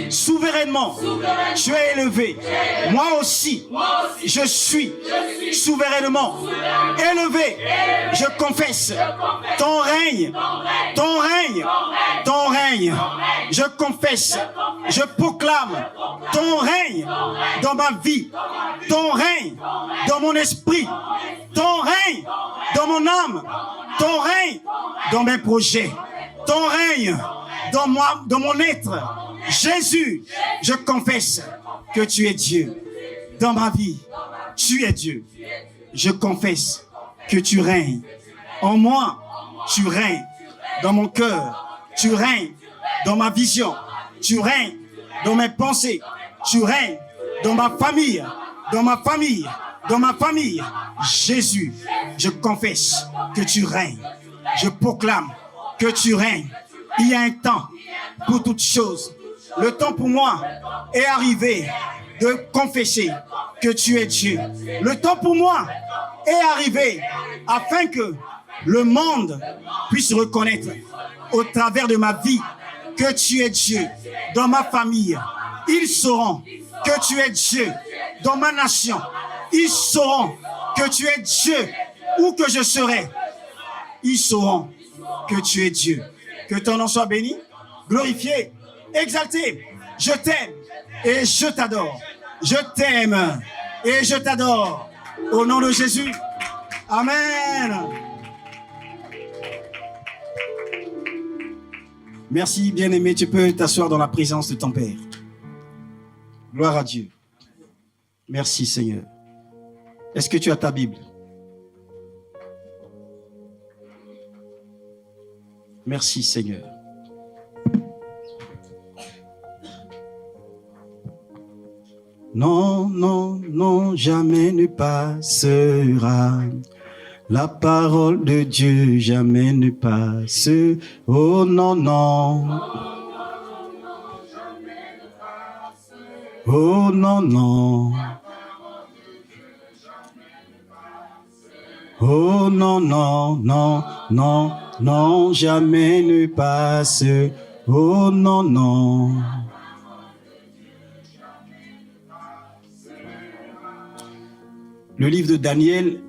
Souverainement, tu es élevé. Moi aussi, je suis souverainement élevé. Je confesse ton règne, ton règne, ton règne. Je confesse, je proclame ton règne dans ma vie, ton règne dans mon esprit, ton règne dans mon âme, ton règne dans mes projets, ton règne dans moi, dans mon être. Jésus, je confesse que tu es Dieu dans ma vie. Tu es Dieu. Je confesse que tu règnes en moi. Tu règnes dans mon cœur. Tu règnes dans ma vision. Tu règnes dans mes pensées. Tu règnes dans ma famille. Dans ma famille. Dans ma famille. Jésus, je confesse que tu règnes. Je proclame que tu règnes. Il y a un temps pour toutes choses. Le temps pour moi est arrivé de confesser que tu es Dieu. Le temps pour moi est arrivé afin que le monde puisse reconnaître au travers de ma vie que tu es Dieu. Dans ma famille, ils sauront que tu es Dieu. Dans ma nation, ils sauront que tu es Dieu. Où que je serai, ils sauront que tu es Dieu. Que ton nom soit béni, glorifié, exalté. Je t'aime et je t'adore. Je t'aime et je t'adore. Au nom de Jésus. Amen. Merci, bien-aimé. Tu peux t'asseoir dans la présence de ton Père. Gloire à Dieu. Merci, Seigneur. Est-ce que tu as ta Bible? Merci, Seigneur. Non, non, non, jamais ne passera. La parole de Dieu jamais ne passe. Oh non, non. Oh non, non. Oh non, non, non, non, non, jamais ne passe. Oh non, non. Le livre de Daniel,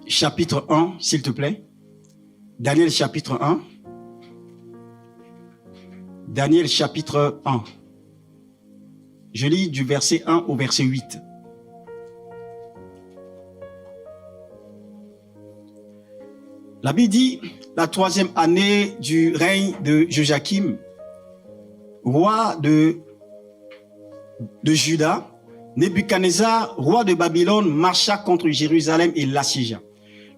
chapitre 1, s'il te plaît. Daniel, chapitre 1. Daniel, chapitre 1. Je lis du verset 1 au verset 8. La Bible dit, la 3e année du règne de Joachim, roi de Juda, Nebuchadnezzar, roi de Babylone, marcha contre Jérusalem et l'assiégea.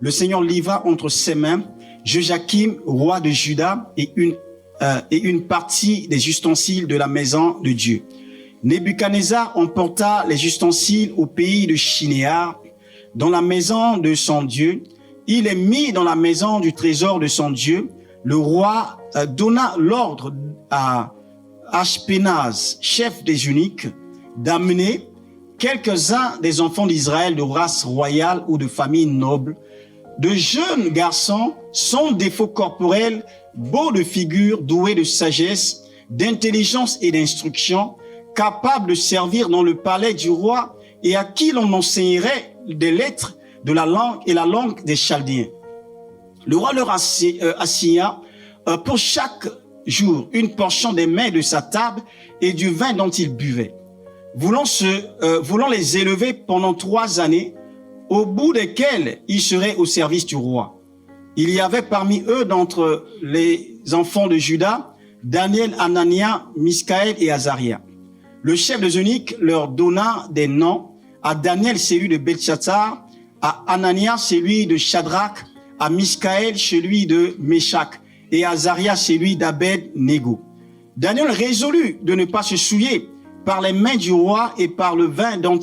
Le Seigneur livra entre ses mains Joachim, roi de Juda, et une partie des ustensiles de la maison de Dieu. Nebuchadnezzar emporta les ustensiles au pays de Shinéar, dans la maison de son Dieu. Il est mis dans la maison du trésor de son Dieu. Le roi donna l'ordre à Ashpenaz, chef des eunuques, d'amener quelques-uns des enfants d'Israël de race royale ou de famille noble, de jeunes garçons sans défaut corporel, beaux de figure, doués de sagesse, d'intelligence et d'instruction, capables de servir dans le palais du roi et à qui l'on enseignerait des lettres de la langue et la langue des Chaldéens. Le roi leur assigna pour chaque jour une portion des mets de sa table et du vin dont ils buvaient. Voulant les élever pendant 3 années, au bout desquelles ils seraient au service du roi. Il y avait parmi eux, d'entre les enfants de Juda, Daniel, Anania, Misaël et Azaria. Le chef des eunuques leur donna des noms. À Daniel, celui de Belchatsar, à Anania, celui de Shadrach, à Misaël, celui de Meshach, et à Azaria, celui d'Abed-Nego. Daniel résolut de ne pas se souiller par les mains du roi et par le vin dont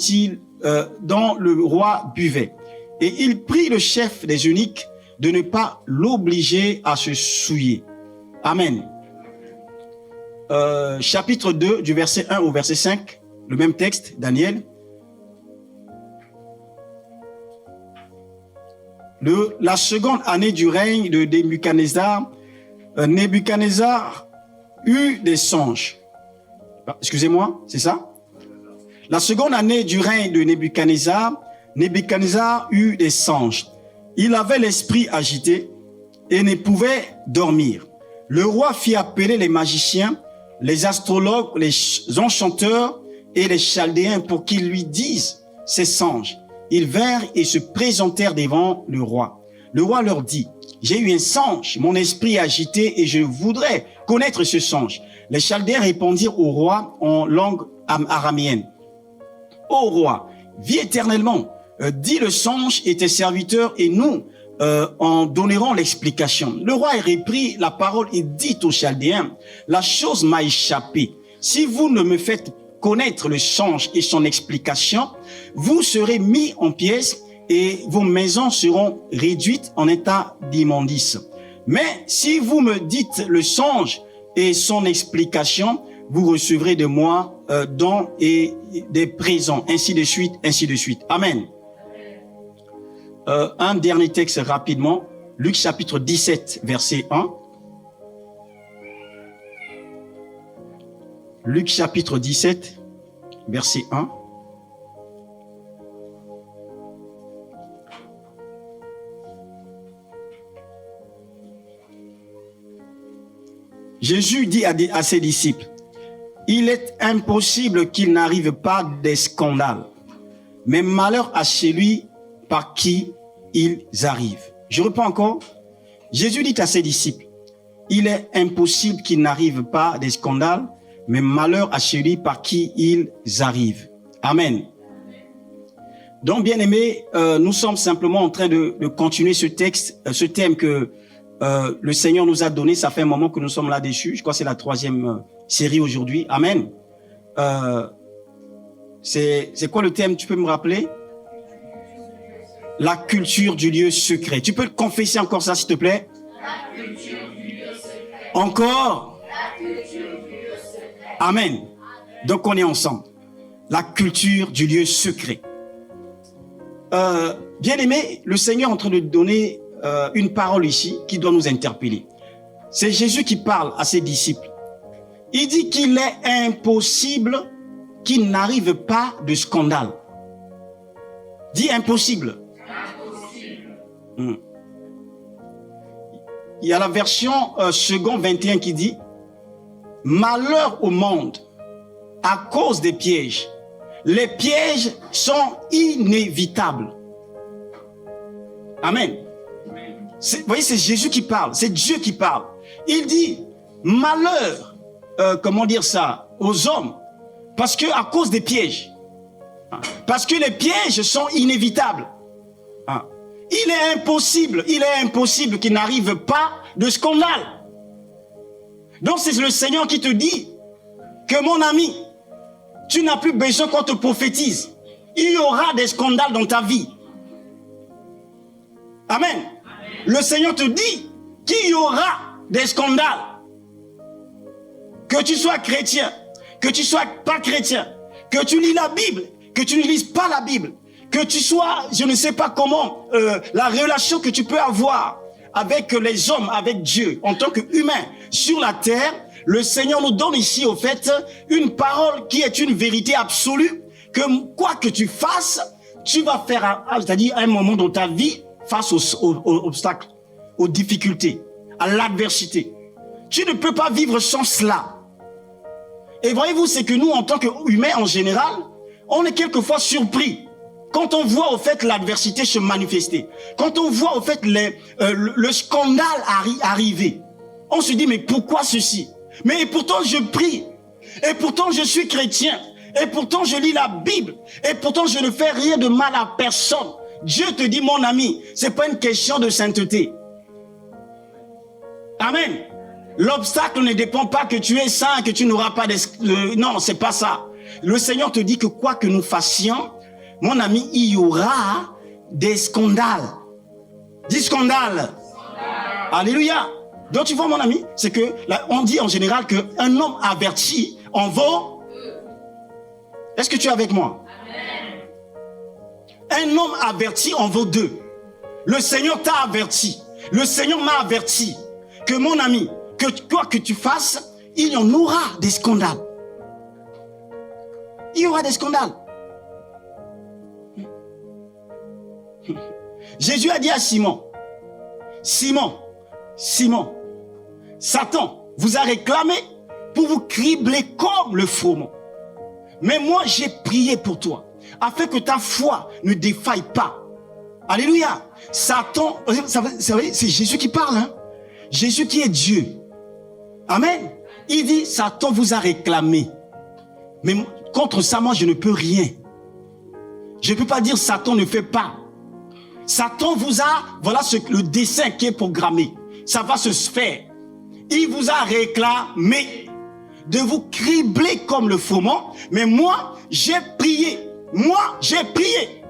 le roi buvait. Et il prit le chef des eunuques de ne pas l'obliger à se souiller. Amen. Chapitre 2, du verset 1 au verset 5, le même texte, Daniel. La seconde année du règne de Nebuchadnezzar, Nebuchadnezzar eut des songes. Excusez-moi, c'est ça? La seconde année du règne de Nebuchadnezzar, Nebuchadnezzar eut des songes. Il avait l'esprit agité et ne pouvait dormir. Le roi fit appeler les magiciens, les astrologues, les enchanteurs et les chaldéens pour qu'ils lui disent ces songes. Ils vinrent et se présentèrent devant le roi. Le roi leur dit, j'ai eu un songe, mon esprit est agité et je voudrais connaître ce songe. Les chaldéens répondirent au roi en langue araméenne. Ô roi, vis éternellement, dis le songe et tes serviteurs et nous en donnerons l'explication. Le roi reprit la parole et dit aux chaldéens, la chose m'a échappé. Si vous ne me faites connaître le songe et son explication, vous serez mis en pièces et vos maisons seront réduites en état d'immondice. Mais si vous me dites le songe et son explication, vous recevrez de moi dons et des présents, ainsi de suite, ainsi de suite. Amen. Un dernier texte rapidement, Luc chapitre 17, verset 1. Luc chapitre 17, verset 1. Jésus dit à ses disciples, il est impossible qu'il n'arrive pas des scandales, mais malheur à celui par qui ils arrivent. Je reprends encore. Jésus dit à ses disciples, il est impossible qu'il n'arrive pas des scandales, mais malheur à celui par qui ils arrivent. Amen. Donc, bien aimés, nous sommes simplement en train de continuer ce texte, ce thème que le Seigneur nous a donné. Ça fait un moment que nous sommes là-dessus. Je crois que c'est la 3e série aujourd'hui. Amen. C'est quoi le thème? Tu peux me rappeler? La culture du lieu secret. Tu peux confesser encore ça, s'il te plaît? La culture du lieu secret. Encore? La culture du lieu secret. Amen. Donc, on est ensemble. La culture du lieu secret. Bien aimé, le Seigneur est en train de donner une parole ici qui doit nous interpeller. C'est Jésus qui parle à ses disciples. Il dit qu'il est impossible qu'il n'arrive pas de scandale. Dit impossible. Il y a la version second 21 qui dit malheur au monde à cause des pièges. Les pièges sont inévitables. Amen. Vous voyez, c'est Jésus qui parle, c'est Dieu qui parle. Il dit malheur, comment dire ça, aux hommes, parce que à cause des pièges, parce que les pièges sont inévitables. Il est impossible qu'il n'arrive pas de scandale. Donc c'est le Seigneur qui te dit que mon ami, tu n'as plus besoin qu'on te prophétise. Il y aura des scandales dans ta vie. Amen. Le Seigneur te dit qu'il y aura des scandales. Que tu sois chrétien, que tu sois pas chrétien, que tu lis la Bible, que tu ne lises pas la Bible, que tu sois, je ne sais pas comment, la relation que tu peux avoir avec les hommes, avec Dieu, en tant qu'humain sur la terre, le Seigneur nous donne ici, au fait, une parole qui est une vérité absolue, que quoi que tu fasses, tu vas faire, c'est-à-dire un moment dans ta vie, face aux obstacles, aux difficultés, à l'adversité. Tu ne peux pas vivre sans cela. Et voyez-vous, c'est que nous, en tant qu'humains en général, on est quelquefois surpris quand on voit au fait l'adversité se manifester, quand on voit au fait le scandale arriver. On se dit, mais pourquoi ceci? Mais pourtant je prie, et pourtant je suis chrétien, et pourtant je lis la Bible, et pourtant je ne fais rien de mal à personne. Dieu te dit, mon ami, c'est pas une question de sainteté. Amen. L'obstacle ne dépend pas que tu es saint, que tu n'auras pas non, c'est pas ça. Le Seigneur te dit que quoi que nous fassions, mon ami, il y aura des scandales. Dis scandales. Alléluia. Donc tu vois, mon ami, c'est que là, on dit en général qu'un homme averti en vaut. Est-ce que tu es avec moi? Amen. Un homme averti en vaut 2. Le Seigneur t'a averti. Le Seigneur m'a averti que mon ami, que quoi que tu fasses, il y en aura des scandales. Il y aura des scandales. Jésus a dit à Simon, Simon, Satan vous a réclamé pour vous cribler comme le froment. Mais moi, j'ai prié pour toi, afin que ta foi ne défaille pas. Alléluia. Satan, c'est Jésus qui parle, hein? Jésus qui est Dieu. Amen. Il dit, Satan vous a réclamé. Mais contre ça, moi, je ne peux rien. Je ne peux pas dire Satan ne fait pas. Satan vous a, voilà le dessein qui est programmé. Ça va se faire. Il vous a réclamé de vous cribler comme le froment. Mais moi, j'ai prié. Moi, j'ai prié.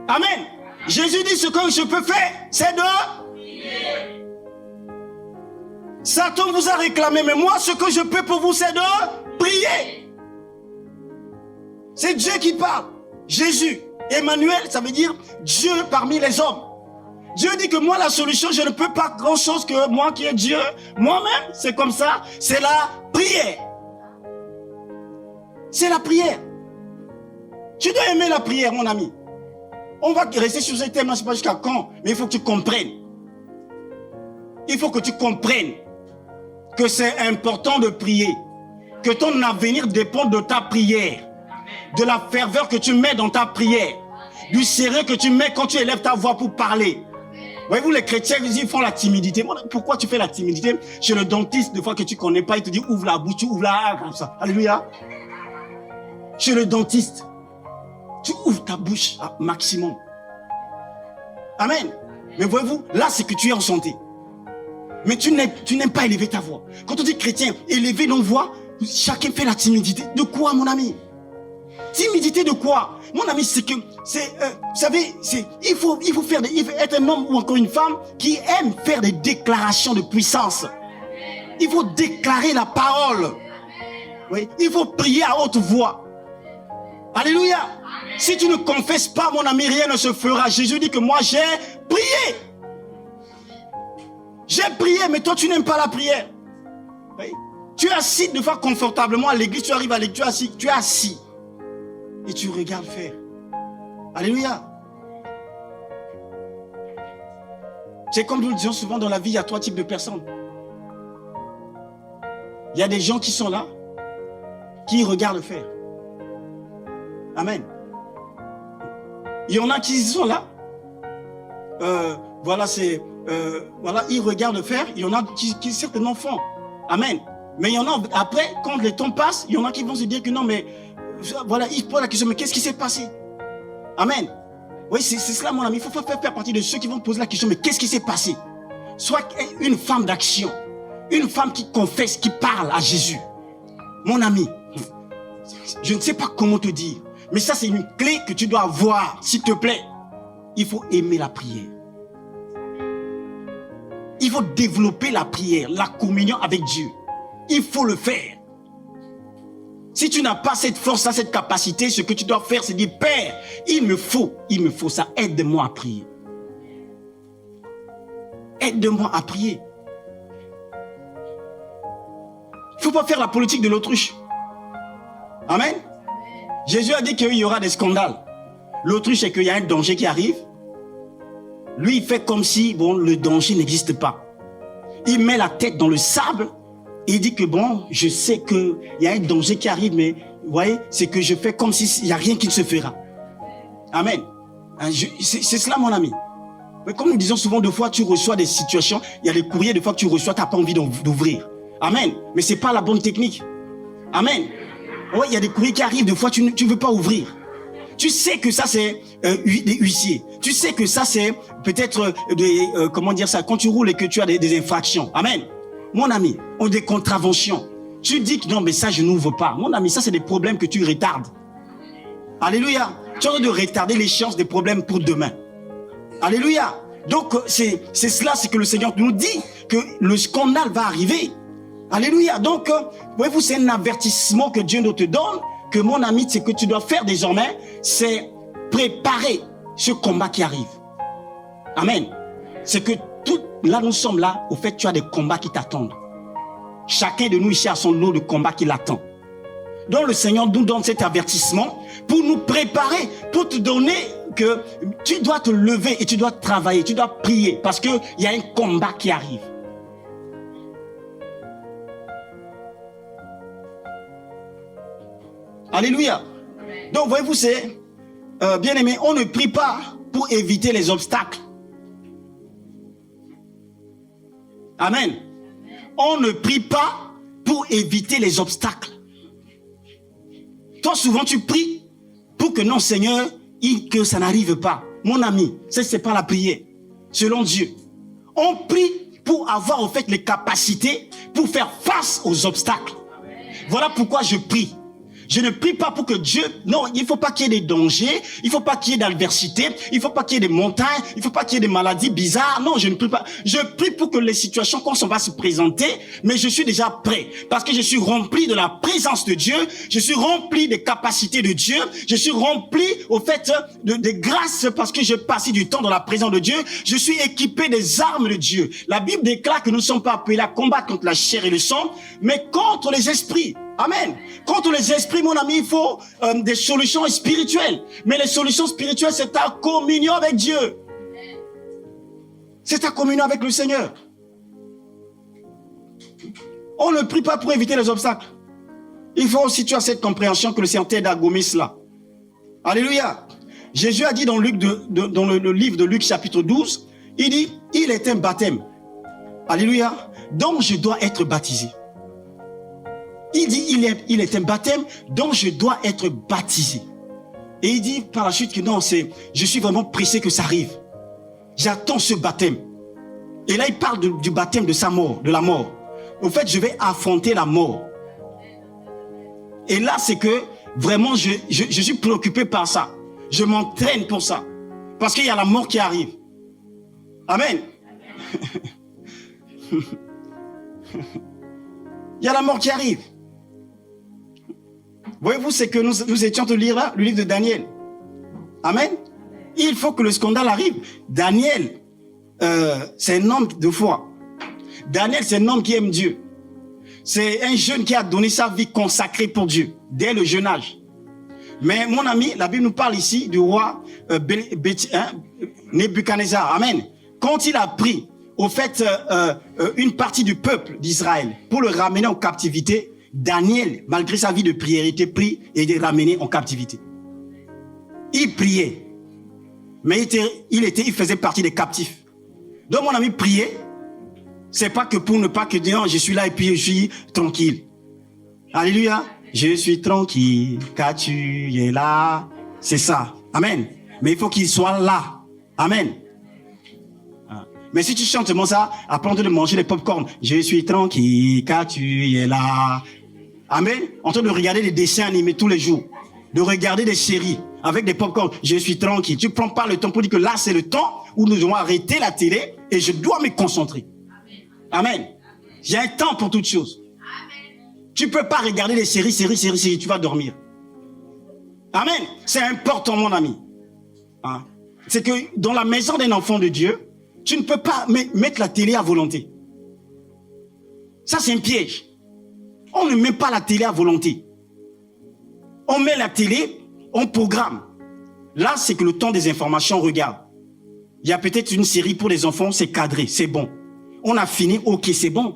Amen. Jésus dit, ce que je peux faire, c'est de prier. Satan vous a réclamé, mais moi, ce que je peux pour vous, c'est de prier. C'est Dieu qui parle. Jésus. Emmanuel, ça veut dire Dieu parmi les hommes. Dieu dit que moi, la solution, je ne peux pas grand-chose que moi qui est Dieu. Moi-même, c'est comme ça. C'est la prière. C'est la prière. Tu dois aimer la prière, mon ami. On va rester sur ce thème, je ne sais pas jusqu'à quand, mais il faut que tu comprennes. Il faut que tu comprennes que c'est important de prier. Que ton avenir dépend de ta prière. De la ferveur que tu mets dans ta prière. Du sérieux que tu mets quand tu élèves ta voix pour parler. Voyez-vous, les chrétiens, ils font la timidité. Pourquoi tu fais la timidité? Chez le dentiste, des fois que tu ne connais pas, il te dit ouvre la bouche, tu ouvres la comme ça. Alléluia. Chez le dentiste, tu ouvres ta bouche à maximum. Amen. Mais voyez-vous, là, c'est que tu es en santé. Mais tu n'aimes pas élever ta voix. Quand on dit chrétien, élever nos voix, chacun fait la timidité. De quoi, mon ami? Timidité de quoi? Mon ami, c'est que, vous savez, il faut être un homme ou encore une femme qui aime faire des déclarations de puissance. Il faut déclarer la parole. Oui, il faut prier à haute voix. Alléluia. Si tu ne confesses pas, mon ami, rien ne se fera. Jésus dit que moi, j'ai prié. J'ai prié, mais toi, tu n'aimes pas la prière. Oui. Tu es assis de fois confortablement à l'église, tu arrives à l'église, tu es assis. Et tu regardes faire. Alléluia. C'est comme nous le disons souvent dans la vie, il y a 3 types de personnes. Il y a des gens qui sont là, qui regardent faire. Amen. Il y en a qui sont là. Voilà, ils regardent faire. Il y en a qui certainement font. Amen. Mais il y en a, après, quand le temps passe, il y en a qui vont se dire que non, mais voilà, ils posent la question, mais qu'est-ce qui s'est passé? Amen. Oui, c'est cela, mon ami. Il faut faire partie de ceux qui vont poser la question, mais qu'est-ce qui s'est passé? Sois une femme d'action. Une femme qui confesse, qui parle à Jésus. Mon ami, je ne sais pas comment te dire, mais ça, c'est une clé que tu dois avoir, s'il te plaît. Il faut aimer la prière. Il faut développer la prière, la communion avec Dieu. Il faut le faire. Si tu n'as pas cette force, cette capacité, ce que tu dois faire, c'est dire, Père, il me faut ça, aide-moi à prier. Aide-moi à prier. Il ne faut pas faire la politique de l'autruche. Amen. Jésus a dit qu'il y aura des scandales. L'autruche, c'est qu'il y a un danger qui arrive. Lui, il fait comme si, le danger n'existe pas. Il met la tête dans le sable. Il dit que je sais qu'il y a un danger qui arrive, mais vous voyez, c'est que je fais comme s'il n'y a rien qui ne se fera. Amen. C'est cela, mon ami. Mais comme nous disons souvent, des fois, tu reçois des situations, il y a des courriers, des fois que tu reçois, tu n'as pas envie d'ouvrir. Amen. Mais ce n'est pas la bonne technique. Amen. Oui, il y a des courriers qui arrivent, des fois, tu ne veux pas ouvrir. Tu sais que ça, c'est des huissiers. Tu sais que ça, c'est peut-être comment dire ça, quand tu roules et que tu as des infractions. Amen. Mon ami, ou des contraventions. Tu dis que non, mais ça, je n'ouvre pas. Mon ami, ça, c'est des problèmes que tu retardes. Alléluia. Tu as envie de retarder l'échéance des problèmes pour demain. Alléluia. Donc, c'est cela, c'est que le Seigneur nous dit que le scandale va arriver. Alléluia. Donc, voyez-vous, c'est un avertissement que Dieu nous te donne, que mon ami, c'est que tu dois faire désormais, c'est préparer ce combat qui arrive. Amen. C'est que là, nous sommes là, au fait, tu as des combats qui t'attendent. Chacun de nous ici a son lot de combats qui l'attend. dont le Seigneur nous donne cet avertissement pour nous préparer, pour te donner que tu dois te lever et tu dois travailler, tu dois prier parce qu'il y a un combat qui arrive. Alléluia. Donc, voyez-vous, c'est bien aimé, on ne prie pas pour éviter les obstacles. Amen. On ne prie pas pour éviter les obstacles. Toi, souvent, tu pries pour que non, Seigneur, que ça n'arrive pas. Mon ami, c'est pas la prière. Selon Dieu. On prie pour avoir, en fait, les capacités pour faire face aux obstacles. Voilà pourquoi je prie. Je ne prie pas pour que Dieu... Non, il ne faut pas qu'il y ait des dangers, il ne faut pas qu'il y ait d'adversité, il ne faut pas qu'il y ait des montagnes, il ne faut pas qu'il y ait des maladies bizarres. Non, je ne prie pas. Je prie pour que les situations, quand ça va se présenter, mais je suis déjà prêt. Parce que je suis rempli de la présence de Dieu, je suis rempli des capacités de Dieu, je suis rempli, au fait, de grâce parce que j'ai passé du temps dans la présence de Dieu. Je suis équipé des armes de Dieu. La Bible déclare que nous ne sommes pas appelés à combattre contre la chair et le sang, mais contre les esprits. Amen. Contre les esprits, mon ami, il faut des solutions spirituelles. Mais les solutions spirituelles, c'est ta communion avec Dieu. C'est ta communion avec le Seigneur. On ne prie pas pour éviter les obstacles. Il faut aussi tu as cette compréhension que le Seigneur t'aide à gommer cela. Alléluia. Jésus a dit dans le livre de Luc chapitre 12, il dit, il est un baptême. Alléluia. Donc je dois être baptisé. Il dit, il est un baptême dont je dois être baptisé. Et il dit par la suite que non, je suis vraiment pressé que ça arrive. J'attends ce baptême. Et là, il parle du baptême de sa mort, de la mort. Au fait, je vais affronter la mort. Et là, c'est que vraiment, je suis préoccupé par ça. Je m'entraîne pour ça. Parce qu'il y a la mort qui arrive. Amen. Il y a la mort qui arrive. Voyez-vous, c'est que nous étions de lire là, le livre de Daniel. Amen. Il faut que le scandale arrive. Daniel, c'est un homme de foi. Daniel, c'est un homme qui aime Dieu. C'est un jeune qui a donné sa vie consacrée pour Dieu, dès le jeune âge. Mais mon ami, la Bible nous parle ici du roi Nebuchadnezzar. Amen. Quand il a pris, au fait, une partie du peuple d'Israël pour le ramener en captivité, Daniel, malgré sa vie de prière, était pris et était ramené en captivité. Il priait, mais il faisait partie des captifs. Donc mon ami, prier, c'est pas que pour ne pas que dire je suis là et puis je suis tranquille. Alléluia. Je suis tranquille car tu es là. C'est ça. Amen. Mais il faut qu'il soit là. Amen. Mais si tu chantes seulement ça, après de manger les pop-corn. Je suis tranquille car tu es là. Amen. En train de regarder des dessins animés tous les jours. De regarder des séries avec des pop-corn. Je suis tranquille. Tu prends pas le temps pour dire que là, c'est le temps où nous devons arrêter la télé et je dois me concentrer. Amen. Il y a un temps pour toutes choses. Tu peux pas regarder des séries, tu vas dormir. Amen. C'est important, mon ami. Hein? C'est que dans la maison d'un enfant de Dieu, tu ne peux pas mettre la télé à volonté. Ça, c'est un piège. On ne met pas la télé à volonté. On met la télé, on programme. Là, c'est que le temps des informations, regarde. Il y a peut-être une série pour les enfants, c'est cadré, c'est bon. On a fini, ok, c'est bon.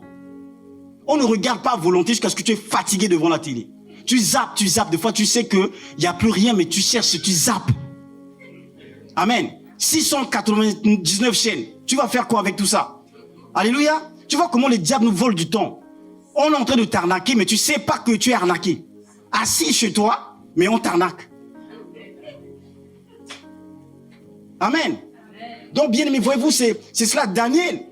On ne regarde pas à volonté jusqu'à ce que tu es fatigué devant la télé. Tu zappes. Des fois, tu sais qu'il n'y a plus rien, mais tu cherches, tu zappes. Amen. 699 chaînes. Tu vas faire quoi avec tout ça? Alléluia. Tu vois comment les diables nous volent du temps. On est en train de t'arnaquer, mais tu ne sais pas que tu es arnaqué. Assis chez toi, mais on t'arnaque. Amen. Donc, bien aimé, voyez-vous, c'est cela. Daniel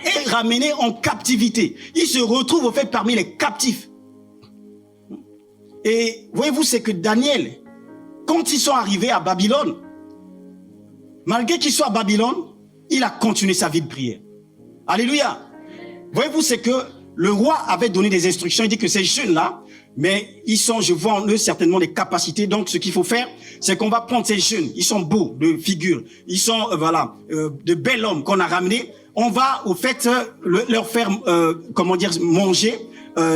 est ramené en captivité. Il se retrouve au fait parmi les captifs. Et voyez-vous, c'est que Daniel, quand ils sont arrivés à Babylone, malgré qu'il soit à Babylone, il a continué sa vie de prière. Alléluia. Voyez-vous, c'est que le roi avait donné des instructions. Il dit que ces jeunes-là, mais je vois en eux certainement des capacités. Donc, ce qu'il faut faire, c'est qu'on va prendre ces jeunes. Ils sont beaux de figure. Ils sont, de bels hommes qu'on a ramenés. On va, au fait, leur faire, manger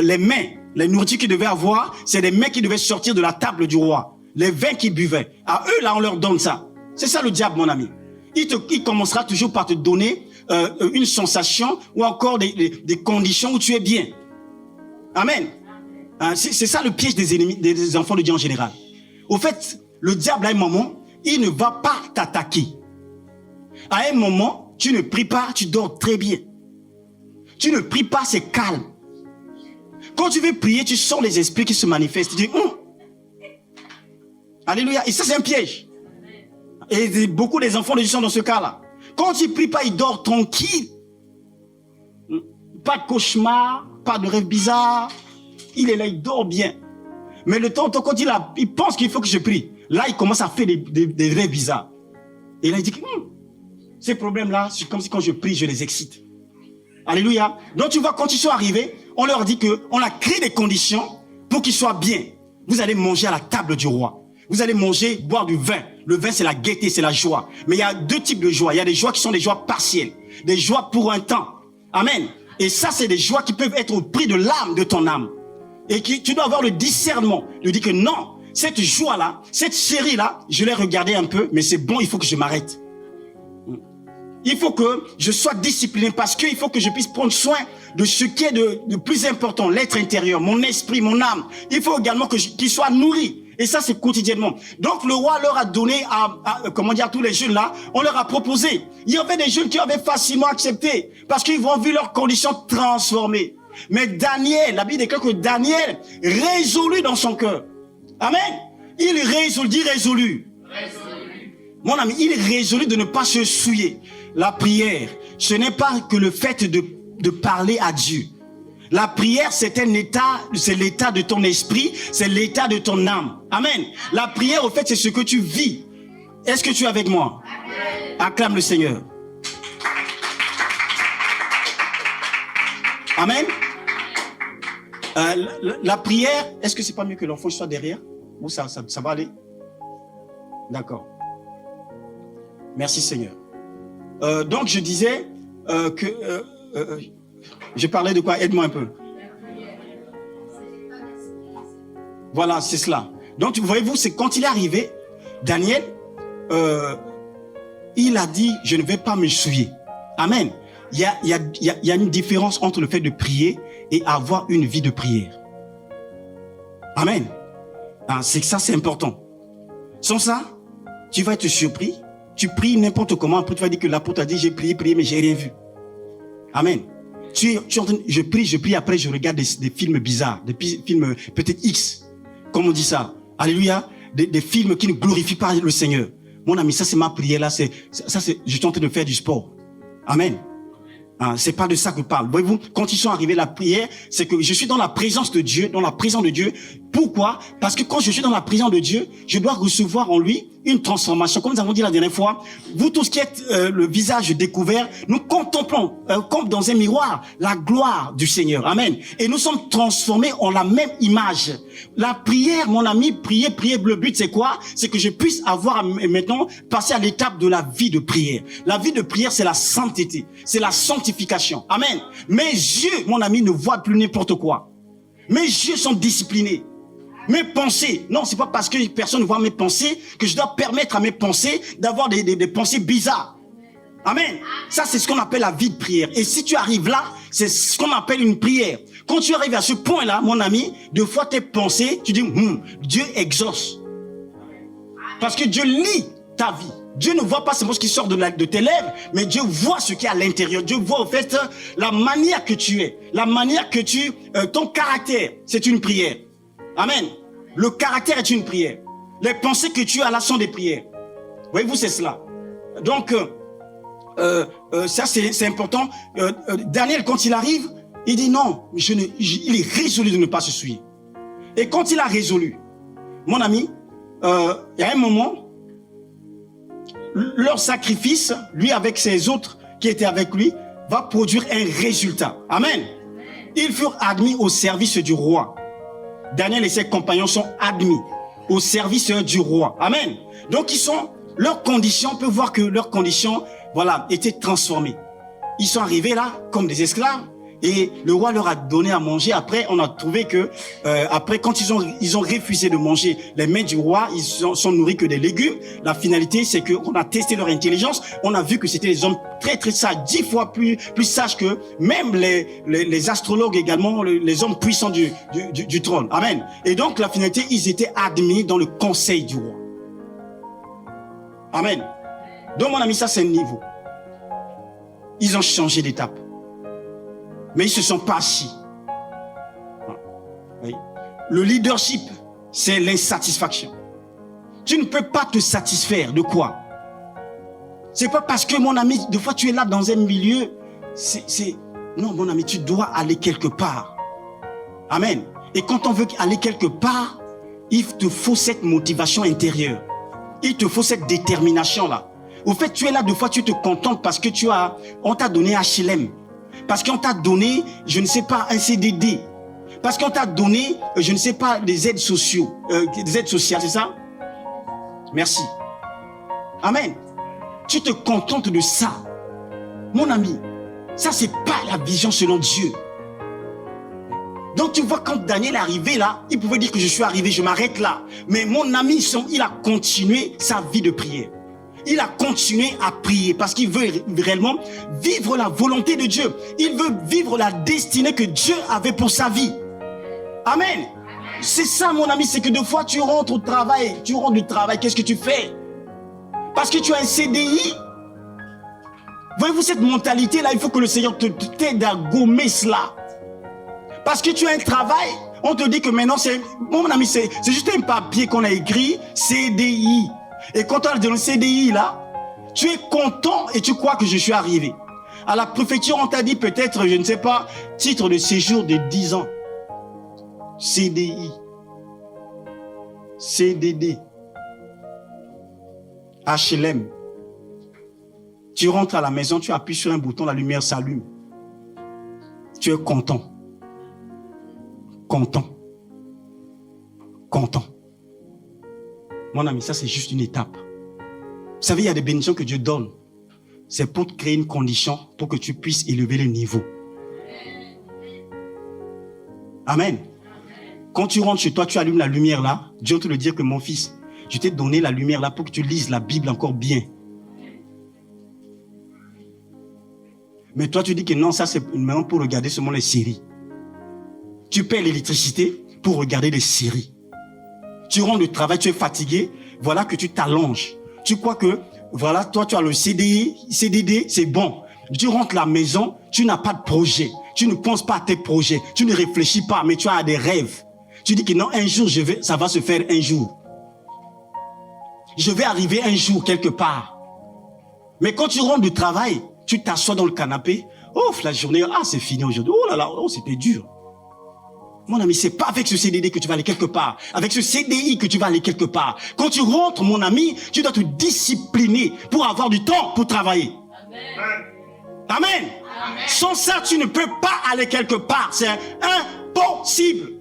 les mains Les nourritures qu'ils devaient avoir, c'est des mecs qui devaient sortir de la table du roi. Les vins qu'ils buvaient. À eux, là, on leur donne ça. C'est ça le diable, mon ami. Il commencera toujours par te donner une sensation ou encore des conditions où tu es bien. Amen. C'est ça le piège des ennemis, des enfants de Dieu en général. Au fait, le diable, à un moment, il ne va pas t'attaquer. À un moment, tu ne pries pas, tu dors très bien. Tu ne pries pas, c'est calme. Quand tu veux prier, tu sens les esprits qui se manifestent. Tu dis, Alléluia. Et ça, c'est un piège. Et beaucoup des enfants de Dieu sont dans ce cas-là. Quand il ne prie pas, il dort tranquille. Pas de cauchemar, pas de rêve bizarre. Il est là, il dort bien. Mais le temps quand il pense qu'il faut que je prie, là, il commence à faire des rêves bizarres. Et là, il dit, ces problèmes-là, c'est comme si quand je prie, je les excite. Alléluia. Donc, tu vois, quand ils sont arrivés, on leur dit qu'on a créé des conditions pour qu'ils soient bien. Vous allez manger à la table du roi. Vous allez manger, boire du vin. Le vin, c'est la gaieté, c'est la joie. Mais il y a deux types de joie. Il y a des joies qui sont des joies partielles. Des joies pour un temps. Amen. Et ça, c'est des joies qui peuvent être au prix de l'âme de ton âme. Et tu dois avoir le discernement de dire que non, cette joie-là, cette série-là, je l'ai regardée un peu, mais c'est bon, il faut que je m'arrête. Il faut que je sois discipliné parce qu'il faut que je puisse prendre soin de ce qui est de plus important, l'être intérieur, mon esprit, mon âme. Il faut également qu'il soit nourri. Et ça, c'est quotidiennement. Donc, le roi leur a donné à tous les jeunes là, on leur a proposé. Il y avait des jeunes qui avaient facilement accepté parce qu'ils ont vu leurs conditions transformées. Mais Daniel, la Bible déclare que Daniel résolu dans son cœur. Amen. Il résolu. Mon ami, il résolu de ne pas se souiller. La prière, ce n'est pas que le fait de parler à Dieu. La prière, c'est un état, c'est l'état de ton esprit, c'est l'état de ton âme. Amen. La prière, au fait, c'est ce que tu vis. Est-ce que tu es avec moi? Amen. Acclame le Seigneur. Amen. La prière, est-ce que c'est pas mieux que l'enfant soit derrière? Ou ça va aller? D'accord. Merci Seigneur. Donc je disais je parlais de quoi? Aide-moi un peu. Voilà, c'est cela. Donc voyez-vous, c'est quand il est arrivé, Daniel, il a dit, je ne vais pas me souiller. Amen. Il y a une différence entre le fait de prier et avoir une vie de prière. Amen. C'est que ça, c'est important. Sans ça, tu vas être surpris. Tu pries n'importe comment. Après, tu vas dire que l'apôtre a dit, j'ai prié, mais j'ai rien vu. Amen. Je prie, après je regarde des films bizarres, des films peut-être X, comme on dit ça. Alléluia. Des films qui ne glorifient pas le Seigneur. Mon ami, ça c'est ma prière là. Je suis en train de faire du sport. Amen. C'est pas de ça que je parle. Voyez-vous, quand ils sont arrivés, la prière, c'est que je suis dans la présence de Dieu, Pourquoi? Parce que quand je suis dans la présence de Dieu, je dois recevoir en lui une transformation. Comme nous avons dit la dernière fois, vous tous qui êtes le visage découvert, nous contemplons comme dans un miroir la gloire du Seigneur. Amen. Et nous sommes transformés en la même image. La prière, mon ami, prier, le but c'est quoi? C'est que je puisse avoir maintenant passer à l'étape de la vie de prière. La vie de prière, c'est la sainteté, c'est la sanctification. Amen. Mes yeux, mon ami, ne voient plus n'importe quoi. Mes yeux sont disciplinés. Mes pensées, non, c'est pas parce que personne ne voit mes pensées que je dois permettre à mes pensées d'avoir des pensées bizarres. Amen. Ça, c'est ce qu'on appelle la vie de prière. Et si tu arrives là, c'est ce qu'on appelle une prière. Quand tu arrives à ce point-là, mon ami, deux fois tes pensées, tu dis, Dieu exauce. Parce que Dieu lit ta vie. Dieu ne voit pas seulement ce qui sort de tes lèvres, mais Dieu voit ce qui est à l'intérieur. Dieu voit au fait la manière que tu es, la manière que ton caractère, c'est une prière. Amen. Le caractère est une prière. Les pensées que tu as là sont des prières. Voyez-vous, c'est cela. Donc, ça c'est important. Daniel, quand il arrive, il dit non, il est résolu de ne pas se souiller. Et quand il a résolu, mon ami, il y a un moment, leur sacrifice, lui avec ses autres qui étaient avec lui, va produire un résultat. Amen. Ils furent admis au service du roi. Daniel et ses compagnons sont admis au service du roi. Amen. Donc leurs conditions, on peut voir que leurs conditions, étaient transformées. Ils sont arrivés là comme des esclaves Et le roi leur a donné à manger. Après, on a trouvé que, après, quand ils ont refusé de manger les mets du roi, ils sont nourris que des légumes. La finalité, c'est qu'on a testé leur intelligence. On a vu que c'était des hommes très, très sages, 10 fois plus sages que même les astrologues également, les hommes puissants du trône. Amen. Et donc, la finalité, ils étaient admis dans le conseil du roi. Amen. Donc, mon ami, ça, c'est un niveau. Ils ont changé d'étape. Mais ils se sont pas assis. Oui. Le leadership, c'est l'insatisfaction. Tu ne peux pas te satisfaire de quoi? C'est pas parce que, mon ami, des fois tu es là dans un milieu, non, mon ami, tu dois aller quelque part. Amen. Et quand on veut aller quelque part, il te faut cette motivation intérieure. Il te faut cette détermination-là. Au fait, tu es là, des fois tu te contentes parce que on t'a donné HLM. Parce qu'on t'a donné, je ne sais pas, un CDD. Parce qu'on t'a donné, je ne sais pas, des aides sociales, c'est ça? Merci. Amen. Tu te contentes de ça. Mon ami, ça c'est pas la vision selon Dieu. Donc tu vois, quand Daniel est arrivé là, il pouvait dire que je suis arrivé, je m'arrête là. Mais mon ami, il a continué sa vie de prière. Il a continué à prier parce qu'il veut réellement vivre la volonté de Dieu. Il veut vivre la destinée que Dieu avait pour sa vie. Amen. C'est ça, mon ami, c'est que des fois tu rentres au travail, qu'est-ce que tu fais? Parce que tu as un CDI. Voyez-vous cette mentalité-là, il faut que le Seigneur t'aide à gommer cela. Parce que tu as un travail, on te dit que maintenant mon ami, c'est juste un papier qu'on a écrit, CDI. Et quand on a donné le CDI là, tu es content et tu crois que je suis arrivé. À la préfecture, on t'a dit peut-être, je ne sais pas, titre de séjour de 10 ans. CDI. CDD. HLM. Tu rentres à la maison, tu appuies sur un bouton, la lumière s'allume. Tu es content. Content. Content. Mon ami, ça c'est juste une étape. Vous savez, il y a des bénédictions que Dieu donne. C'est pour te créer une condition pour que tu puisses élever le niveau. Amen. Quand tu rentres chez toi, tu allumes la lumière là. Dieu te le dit que mon fils, je t'ai donné la lumière là pour que tu lises la Bible encore bien. Mais toi, tu dis que non, ça c'est maintenant pour regarder seulement les séries. Tu paies l'électricité pour regarder des séries. Tu rentres du travail, tu es fatigué, voilà que tu t'allonges. Tu crois que, voilà, toi tu as le CDI, CDD, c'est bon. Tu rentres à la maison, tu n'as pas de projet. Tu ne penses pas à tes projets. Tu ne réfléchis pas, mais tu as des rêves. Tu dis que non, un jour, ça va se faire un jour. Je vais arriver un jour quelque part. Mais quand tu rentres du travail, tu t'assois dans le canapé. Oh, la journée, c'est fini aujourd'hui. Oh là là, c'était dur. Mon ami, c'est pas avec ce CDD que tu vas aller quelque part. Avec ce CDI que tu vas aller quelque part. Quand tu rentres, mon ami, tu dois te discipliner pour avoir du temps pour travailler. Amen. Amen. Amen. Sans ça, tu ne peux pas aller quelque part. C'est impossible.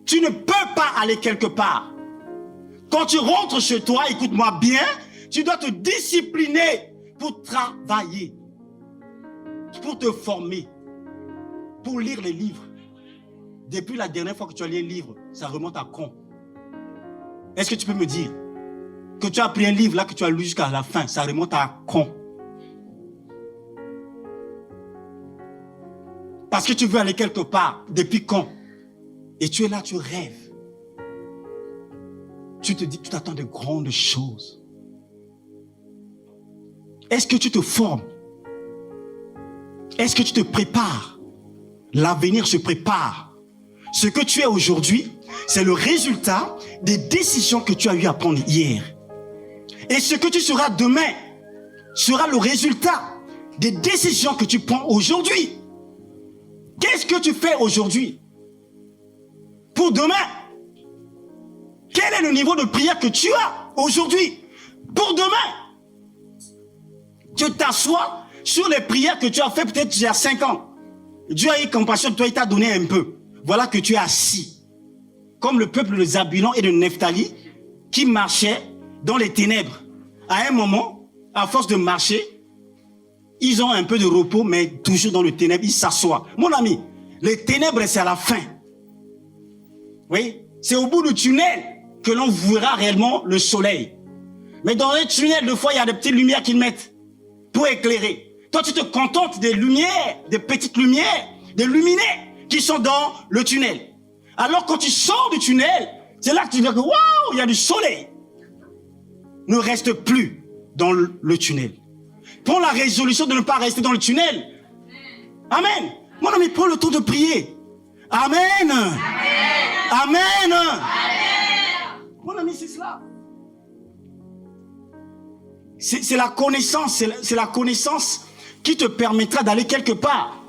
Tu ne peux pas aller quelque part. Quand tu rentres chez toi, écoute-moi bien, tu dois te discipliner pour travailler, pour te former, pour lire les livres. Depuis la dernière fois que tu as lu un livre, ça remonte à quand? Est-ce que tu peux me dire que tu as pris un livre là que tu as lu jusqu'à la fin, ça remonte à quand? Parce que tu veux aller quelque part, depuis quand? Et tu es là, tu rêves. Tu te dis que tu t'attends de grandes choses. Est-ce que tu te formes? Est-ce que tu te prépares? L'avenir se prépare. Ce que tu es aujourd'hui, c'est le résultat des décisions que tu as eu à prendre hier. Et ce que tu seras demain sera le résultat des décisions que tu prends aujourd'hui. Qu'est-ce que tu fais aujourd'hui pour demain? Quel est le niveau de prière que tu as aujourd'hui pour demain? Tu t'assois sur les prières que tu as fait peut-être il y a 5 ans. Dieu a eu compassion de toi, il t'a donné un peu. Voilà que tu es assis. Comme le peuple de Zabulon et de Nephtali qui marchaient dans les ténèbres. À un moment, à force de marcher, Ils ont un peu de repos, mais toujours dans le ténèbre, ils s'assoient. Mon ami, les ténèbres, c'est à la fin. Oui, c'est au bout du tunnel que l'on verra réellement le soleil. Mais dans les tunnels, des fois, il y a des petites lumières qu'ils mettent pour éclairer. Toi, tu te contentes des lumières, des petites lumières, des luminets qui sont dans le tunnel. Alors, quand tu sors du tunnel, c'est là que tu dis que waouh, il y a du soleil. Ne reste plus dans le tunnel. Prends la résolution de ne pas rester dans le tunnel. Amen. Mon ami, prends le temps de prier. Amen. Amen. Amen. Amen. Mon ami, c'est cela. C'est la connaissance, c'est la connaissance qui te permettra d'aller quelque part.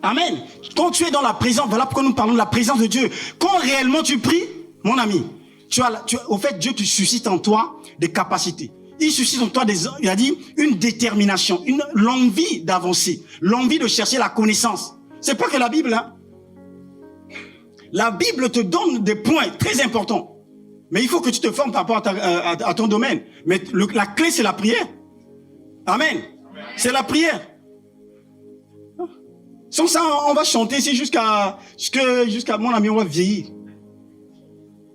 Amen. Quand tu es dans la présence, voilà pourquoi nous parlons de la présence de Dieu. Quand réellement tu pries, mon ami, au fait, Dieu te suscite en toi des capacités. Il suscite en toi il a dit, une détermination, l'envie d'avancer, l'envie de chercher la connaissance. C'est pas que la Bible, hein. La Bible te donne des points très importants. Mais il faut que tu te formes par rapport à ton domaine. Mais la clé, c'est la prière. Amen. C'est la prière. Sans ça, on va chanter ici jusqu'à mon ami, on va vieillir.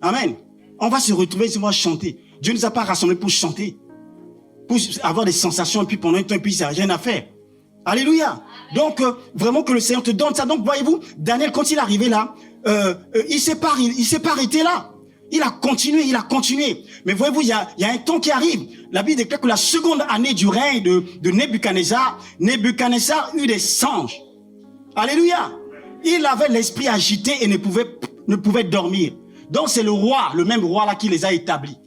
Amen. On va se retrouver ici, on va chanter. Dieu ne nous a pas rassemblés pour chanter. Pour avoir des sensations, et puis pendant un temps, et puis ça n'a rien à faire. Alléluia. Donc, vraiment que le Seigneur te donne ça. Donc, voyez-vous, Daniel, quand il est arrivé là, il s'est pas arrêté là. Il a continué. Mais voyez-vous, il y a un temps qui arrive. La Bible déclare que la seconde année du règne de Nebuchadnezzar eut des songes. Alléluia. Il avait l'esprit agité et ne pouvait dormir. Donc c'est le roi, le même roi là qui les a établis.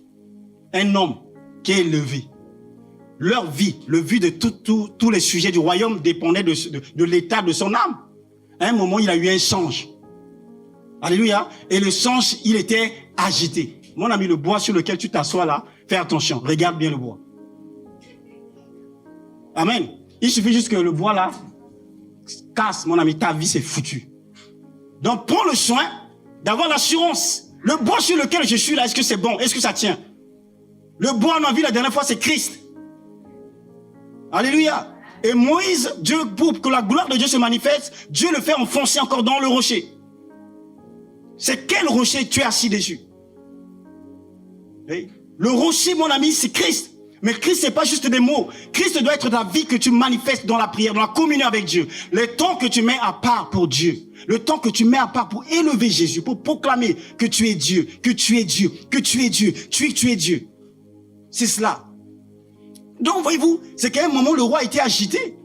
Un homme qui est élevé. Leur vie, le vie de tous les sujets du royaume dépendait de l'état de son âme. À un moment, il a eu un songe. Alléluia. Et le songe, il était agité. Mon ami, le bois sur lequel tu t'assois là, fais attention, regarde bien le bois. Amen. Il suffit juste que le bois là casse, mon ami, ta vie c'est foutu. Donc prends le soin d'avoir l'assurance. Le bois sur lequel je suis là, est-ce que c'est bon? Est-ce que ça tient? Le bois, on a vu la dernière fois, c'est Christ. Alléluia. Et Moïse, Dieu, pour que la gloire de Dieu se manifeste, Dieu le fait enfoncer encore dans le rocher. C'est quel rocher tu es assis dessus? Le rocher, mon ami, c'est Christ. Mais Christ, c'est pas juste des mots. Christ doit être ta vie que tu manifestes dans la prière, dans la communion avec Dieu. Le temps que tu mets à part pour Dieu. Le temps que tu mets à part pour élever Jésus, pour proclamer que tu es Dieu, que tu es Dieu, que tu es Dieu, tu es Dieu. C'est cela. Donc, voyez-vous, c'est qu'à un moment, le roi était agité.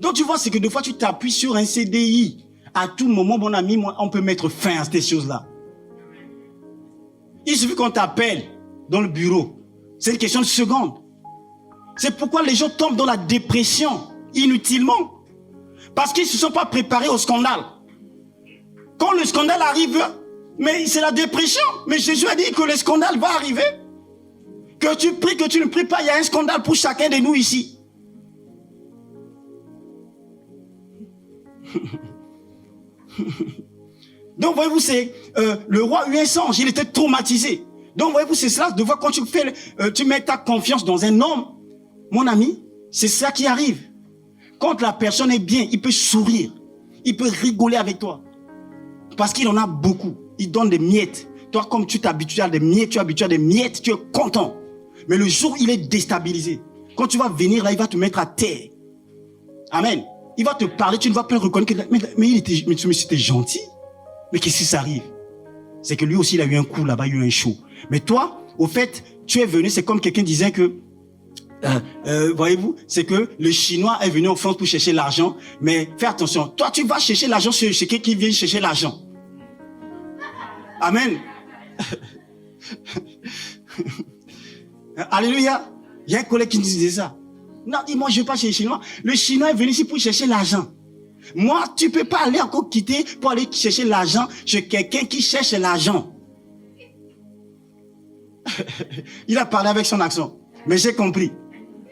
Donc, tu vois, c'est que des fois, tu t'appuies sur un CDI. À tout moment, mon ami, on peut mettre fin à ces choses-là. Il suffit qu'on t'appelle dans le bureau. C'est une question de seconde. C'est pourquoi les gens tombent dans la dépression inutilement. Parce qu'ils ne se sont pas préparés au scandale. Quand le scandale arrive, mais c'est la dépression. Mais Jésus a dit que le scandale va arriver. Que tu pries, que tu ne pries pas, il y a un scandale pour chacun de nous ici. Donc voyez-vous, c'est le roi a eu un songe, il était traumatisé. Donc voyez-vous, c'est cela, de voir quand tu mets ta confiance dans un homme, mon ami, c'est ça qui arrive. Quand la personne est bien, il peut sourire, il peut rigoler avec toi. Parce qu'il en a beaucoup, il donne des miettes. Toi, comme tu t'habitues à des miettes, tu es habitué à des miettes, tu es content. Mais le jour où il est déstabilisé, quand tu vas venir là, il va te mettre à terre. Amen. Il va te parler, tu ne vas pas le reconnaître. Mais c'était gentil. Mais qu'est-ce qui s'arrive? C'est que lui aussi, il a eu un coup là-bas, il a eu un chaud. Mais toi, au fait, tu es venu, c'est comme quelqu'un disait que, voyez-vous, c'est que le Chinois est venu en France pour chercher l'argent. Mais fais attention, toi, tu vas chercher l'argent chez quelqu'un qui vient chercher l'argent. Amen. Alléluia. Il y a un collègue qui disait ça. Non, dis-moi, je ne vais pas chez les Chinois. Le Chinois est venu ici pour chercher l'argent. Moi, tu peux pas aller encore quitter pour aller chercher l'argent chez quelqu'un qui cherche l'argent. Il a parlé avec son accent. Mais j'ai compris.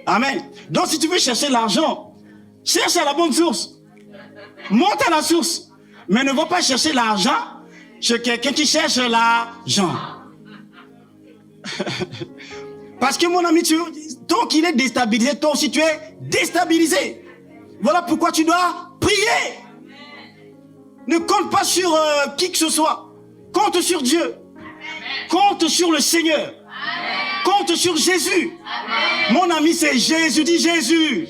Amen. Donc, si tu veux chercher l'argent, cherche à la bonne source. Monte à la source. Mais ne va pas chercher l'argent chez quelqu'un qui cherche l'argent. Parce que mon ami, tant qu'il est déstabilisé, toi aussi tu es déstabilisé. Voilà pourquoi tu dois prier. Ne compte pas sur qui que ce soit. Compte sur Dieu. Compte sur le Seigneur. Compte sur Jésus. Mon ami, c'est Jésus. Dis Jésus.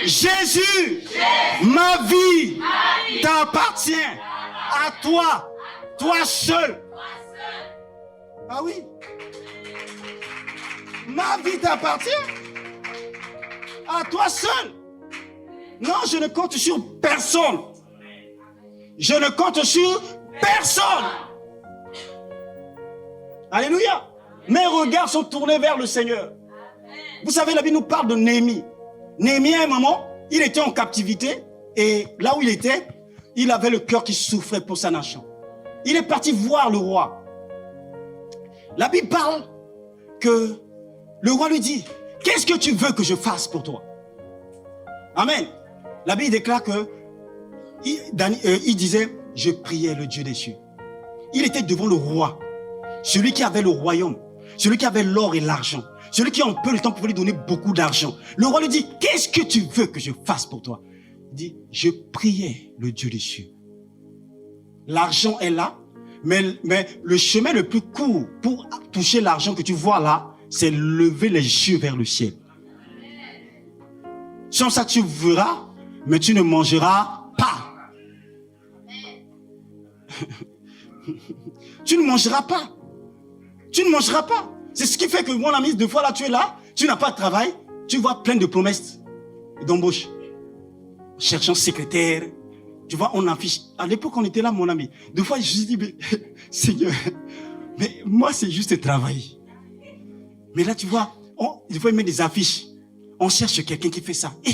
Jésus. Ma vie t'appartient. À toi. Toi seul. Ah oui. Ma vie t'appartient. À toi seul. Non, je ne compte sur personne. Je ne compte sur personne. Alléluia. Mes regards sont tournés vers le Seigneur. Vous savez, la Bible nous parle de Néhémie. Néhémie, à un moment, il était en captivité. Et là où il était, il avait le cœur qui souffrait pour sa nation. Il est parti voir le roi. La Bible parle que le roi lui dit, qu'est-ce que tu veux que je fasse pour toi? Amen. La Bible déclare que il disait, je priais le Dieu des cieux. Il était devant le roi, celui qui avait le royaume, celui qui avait l'or et l'argent, celui qui en peu de temps pouvait lui donner beaucoup d'argent. Le roi lui dit, qu'est-ce que tu veux que je fasse pour toi? Il dit, je priais le Dieu des cieux. L'argent est là, mais le chemin le plus court pour toucher l'argent que tu vois là, c'est lever les yeux vers le ciel. Sans ça, tu verras, mais tu ne mangeras pas. Tu ne mangeras pas. Tu ne mangeras pas. C'est ce qui fait que, mon ami, deux fois là, tu es là, tu n'as pas de travail, tu vois plein de promesses d'embauche. Cherchant secrétaire, tu vois, on affiche. À l'époque, on était là, mon ami. Deux fois, je me suis dit, mais, Seigneur, mais moi, c'est juste travailler. Mais là, tu vois, des fois, il met des affiches. On cherche quelqu'un qui fait ça. Et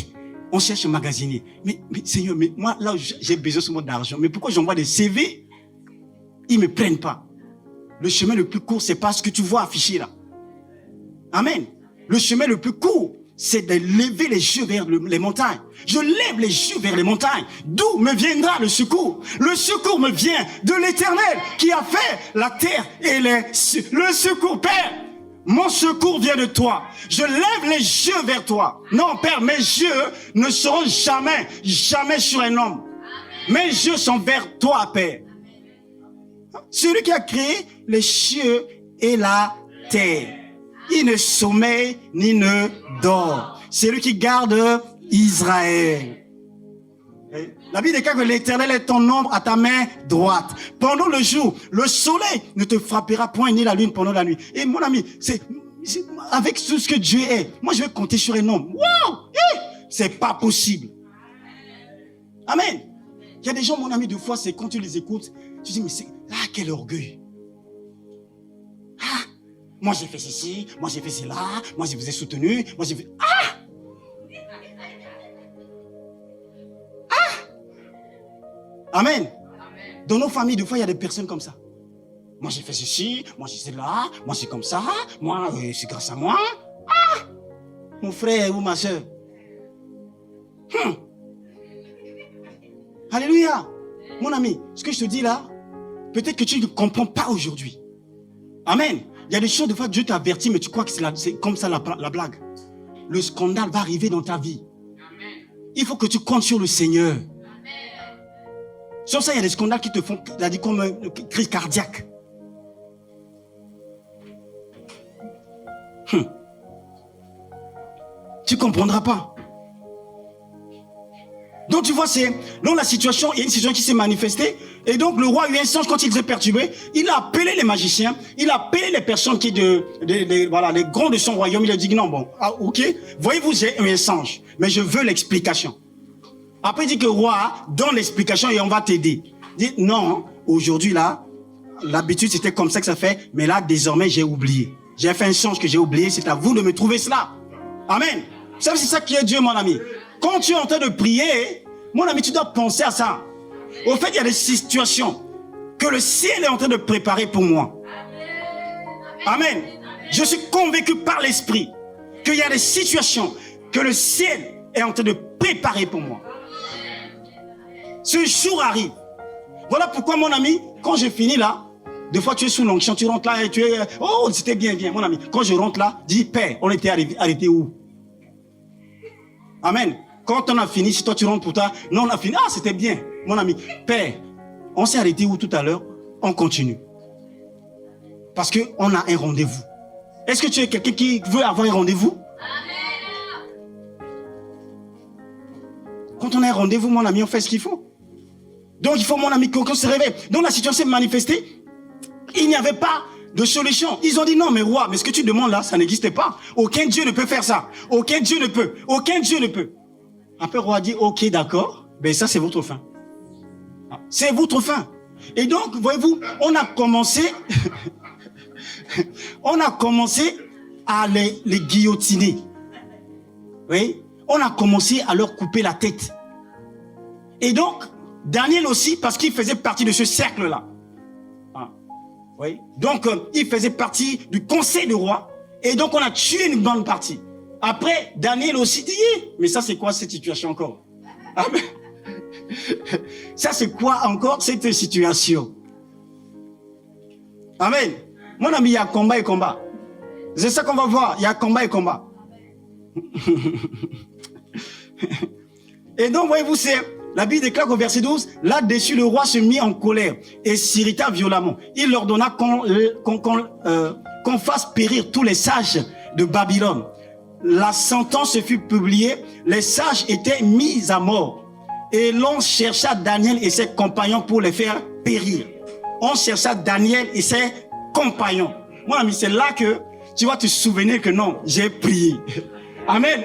on cherche un magasinier. Mais Seigneur, mais moi, là, j'ai besoin seulement d'argent. Mais pourquoi j'envoie des CV? Ils me prennent pas. Le chemin le plus court, c'est pas ce que tu vois affiché là. Amen. Le chemin le plus court, c'est de lever les yeux vers les montagnes. Je lève les yeux vers les montagnes. D'où me viendra le secours? Le secours me vient de l'Éternel qui a fait la terre et le secours, Père. Mon secours vient de toi. Je lève les yeux vers toi. Non, Père, mes yeux ne seront jamais sur un homme. Mes yeux sont vers toi, Père. Celui qui a créé les cieux et la terre. Il ne sommeille ni ne dort. C'est lui qui garde Israël. La Bible déclare que l'Éternel est ton ombre à ta main droite. Pendant le jour, le soleil ne te frappera point ni la lune pendant la nuit. Et mon ami, avec tout ce que Dieu est, moi je vais compter sur un homme. Wow! C'est pas possible. Amen. Il y a des gens, mon ami, deux fois, c'est quand tu les écoutes, tu dis, mais c'est, quel orgueil. Moi j'ai fait ceci, moi j'ai fait cela, moi je vous ai soutenu, moi j'ai fait, Amen. Dans nos familles, des fois, il y a des personnes comme ça. Moi, j'ai fait ceci, moi, j'ai cela, moi, c'est comme ça, moi, c'est grâce à moi. Mon frère ou ma soeur. Alléluia. Mon ami, ce que je te dis là, peut-être que tu ne comprends pas aujourd'hui. Amen. Il y a des choses, des fois, Dieu t'avertit, mais tu crois que c'est comme ça la blague. Le scandale va arriver dans ta vie. Il faut que tu comptes sur le Seigneur. Sur ça, il y a des scandales qui te font, comme une crise cardiaque. Tu ne comprendras pas. Donc tu vois, c'est dans la situation, il y a une situation qui s'est manifestée. Et donc le roi a eu un songe quand il s'est perturbé. Il a appelé les magiciens, il a appelé les personnes qui voilà, les grands de son royaume. Il a dit non, bon, ok, voyez-vous, j'ai eu un songe, mais je veux l'explication. Après, il dit que roi, donne l'explication et on va t'aider. Il dit non, aujourd'hui là, l'habitude c'était comme ça que ça fait, mais là désormais j'ai oublié. J'ai fait un songe que j'ai oublié, c'est à vous de me trouver cela. Amen. C'est ça qui est Dieu, mon ami. Quand tu es en train de prier, mon ami, tu dois penser à ça. Au fait, il y a des situations que le ciel est en train de préparer pour moi. Amen. Je suis convaincu par l'Esprit qu'il y a des situations que le ciel est en train de préparer pour moi. Ce jour arrive. Voilà pourquoi, mon ami, quand je finis là, des fois tu es sous l'onction, tu rentres là et tu es... Oh, c'était bien, mon ami. Quand je rentre là, dis, Père, on était arrêté où? Amen. Quand on a fini, si toi tu rentres pour toi, non, on a fini. Ah, c'était bien, mon ami. Père, on s'est arrêté où tout à l'heure? On continue. Parce qu'on a un rendez-vous. Est-ce que tu es quelqu'un qui veut avoir un rendez-vous? Quand on a un rendez-vous, mon ami, on fait ce qu'il faut. Donc, il faut, mon ami, qu'on se réveille. Donc, la situation s'est manifestée. Il n'y avait pas de solution. Ils ont dit non, mais roi, mais ce que tu demandes là, ça n'existe pas. Aucun Dieu ne peut faire ça. Aucun Dieu ne peut. Aucun Dieu ne peut. Après, le roi a dit, ok, d'accord. Ben, ça, c'est votre fin. C'est votre fin. Et donc, voyez-vous, on a commencé, à les guillotiner. Oui? On a commencé à leur couper la tête. Et donc, Daniel aussi, parce qu'il faisait partie de ce cercle-là. Ah, oui. Donc, il faisait partie du conseil du roi. Et donc, on a tué une bonne partie. Après, Daniel aussi dit, mais ça, c'est quoi cette situation encore? Ah, mais... ça, c'est quoi encore cette situation? Amen. Mon ami, il y a combat et combat. C'est ça qu'on va voir. Il y a combat et combat. Et donc, voyez-vous, c'est la Bible déclare au verset 12, là-dessus, le roi se mit en colère et s'irrita violemment. Il leur donna qu'on fasse périr tous les sages de Babylone. La sentence fut publiée, les sages étaient mis à mort. Et l'on chercha Daniel et ses compagnons pour les faire périr. On chercha Daniel et ses compagnons. Mon ami, c'est là que tu vas te souvenir que non, j'ai prié. Amen.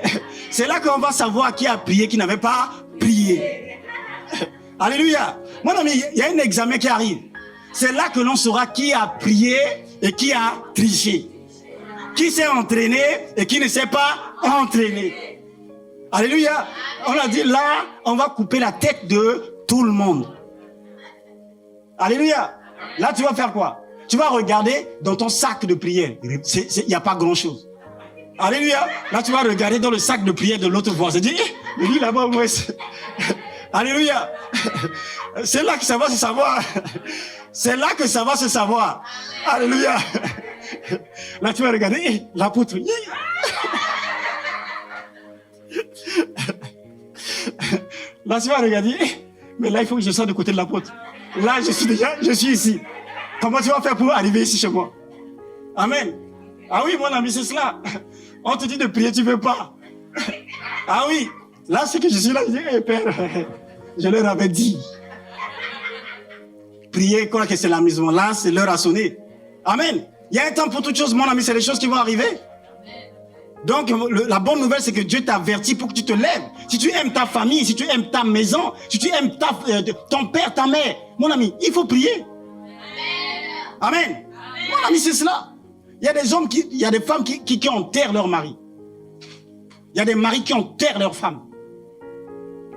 C'est là qu'on va savoir qui a prié, qui n'avait pas prié. Alléluia. Mon ami, il y a un examen qui arrive. C'est là que l'on saura qui a prié et qui a triché. Qui s'est entraîné et qui ne s'est pas entraîné. Alléluia. On a dit là, on va couper la tête de tout le monde. Alléluia. Là, tu vas faire quoi? Tu vas regarder dans ton sac de prière. Il n'y a pas grand-chose. Alléluia. Là, tu vas regarder dans le sac de prière de l'autre voisin. Tu dis, lui là-bas, moi, alléluia. C'est là que ça va se savoir. C'est là que ça va se savoir. Alléluia. Là, tu vas regarder l'apôtre. Là, tu vas regarder. Mais là, il faut que je sois de côté de l'apôtre. Là, je suis ici. Comment tu vas faire pour arriver ici chez moi? Amen. Ah oui, mon ami, c'est cela. On te dit de prier, tu ne veux pas. Ah oui. Là, c'est que je suis là. Je dis, hey, Père, je leur avais dit. Prier, quoi que c'est l'amusement. Là, c'est l'heure à sonner. Amen. Il y a un temps pour toutes choses, mon ami. C'est les choses qui vont arriver. Donc, la bonne nouvelle, c'est que Dieu t'avertit pour que tu te lèves. Si tu aimes ta famille, si tu aimes ta maison, si tu aimes ton père, ta mère, mon ami, il faut prier. Amen. Amen. Mon ami, c'est cela. Il y a des hommes, il y a des femmes qui enterrent leur mari. Il y a des maris qui enterrent leurs femmes.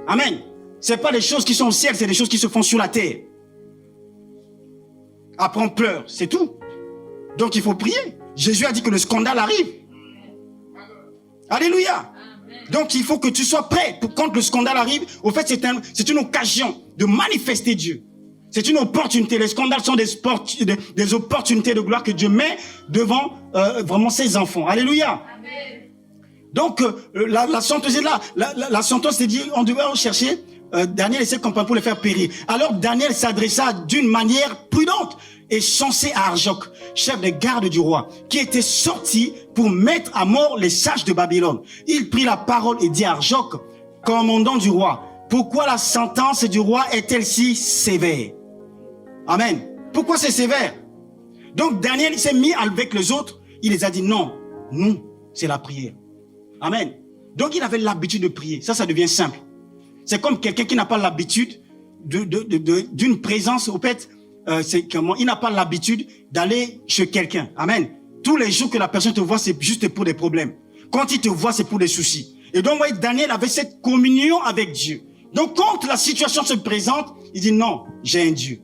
Amen. C'est pas des choses qui sont au ciel, c'est des choses qui se font sur la terre. Après, on pleure, c'est tout. Donc, il faut prier. Jésus a dit que le scandale arrive. Alléluia. Donc, il faut que tu sois prêt pour quand le scandale arrive. Au fait, c'est une occasion de manifester Dieu. C'est une opportunité. Les scandales sont des opportunités de gloire que Dieu met devant vraiment ses enfants. Alléluia. Amen. Donc, la sentence est là. La sentence est dit, on devait chercher Daniel et ses compagnons pour les faire périr. Alors, Daniel s'adressa d'une manière prudente et sensée à Arjoc, chef des gardes du roi, qui était sorti pour mettre à mort les sages de Babylone. Il prit la parole et dit à Arjoc, commandant du roi, pourquoi la sentence du roi est-elle si sévère? Amen. Pourquoi c'est sévère? Donc Daniel, il s'est mis avec les autres. Il les a dit non, nous, c'est la prière. Amen. Donc il avait l'habitude de prier. Ça devient simple. C'est comme quelqu'un qui n'a pas l'habitude d'une présence. Au fait, c'est comment il n'a pas l'habitude d'aller chez quelqu'un. Amen. Tous les jours que la personne te voit, c'est juste pour des problèmes. Quand il te voit, c'est pour des soucis. Et donc, voyez, Daniel avait cette communion avec Dieu. Donc, quand la situation se présente, il dit non, j'ai un Dieu.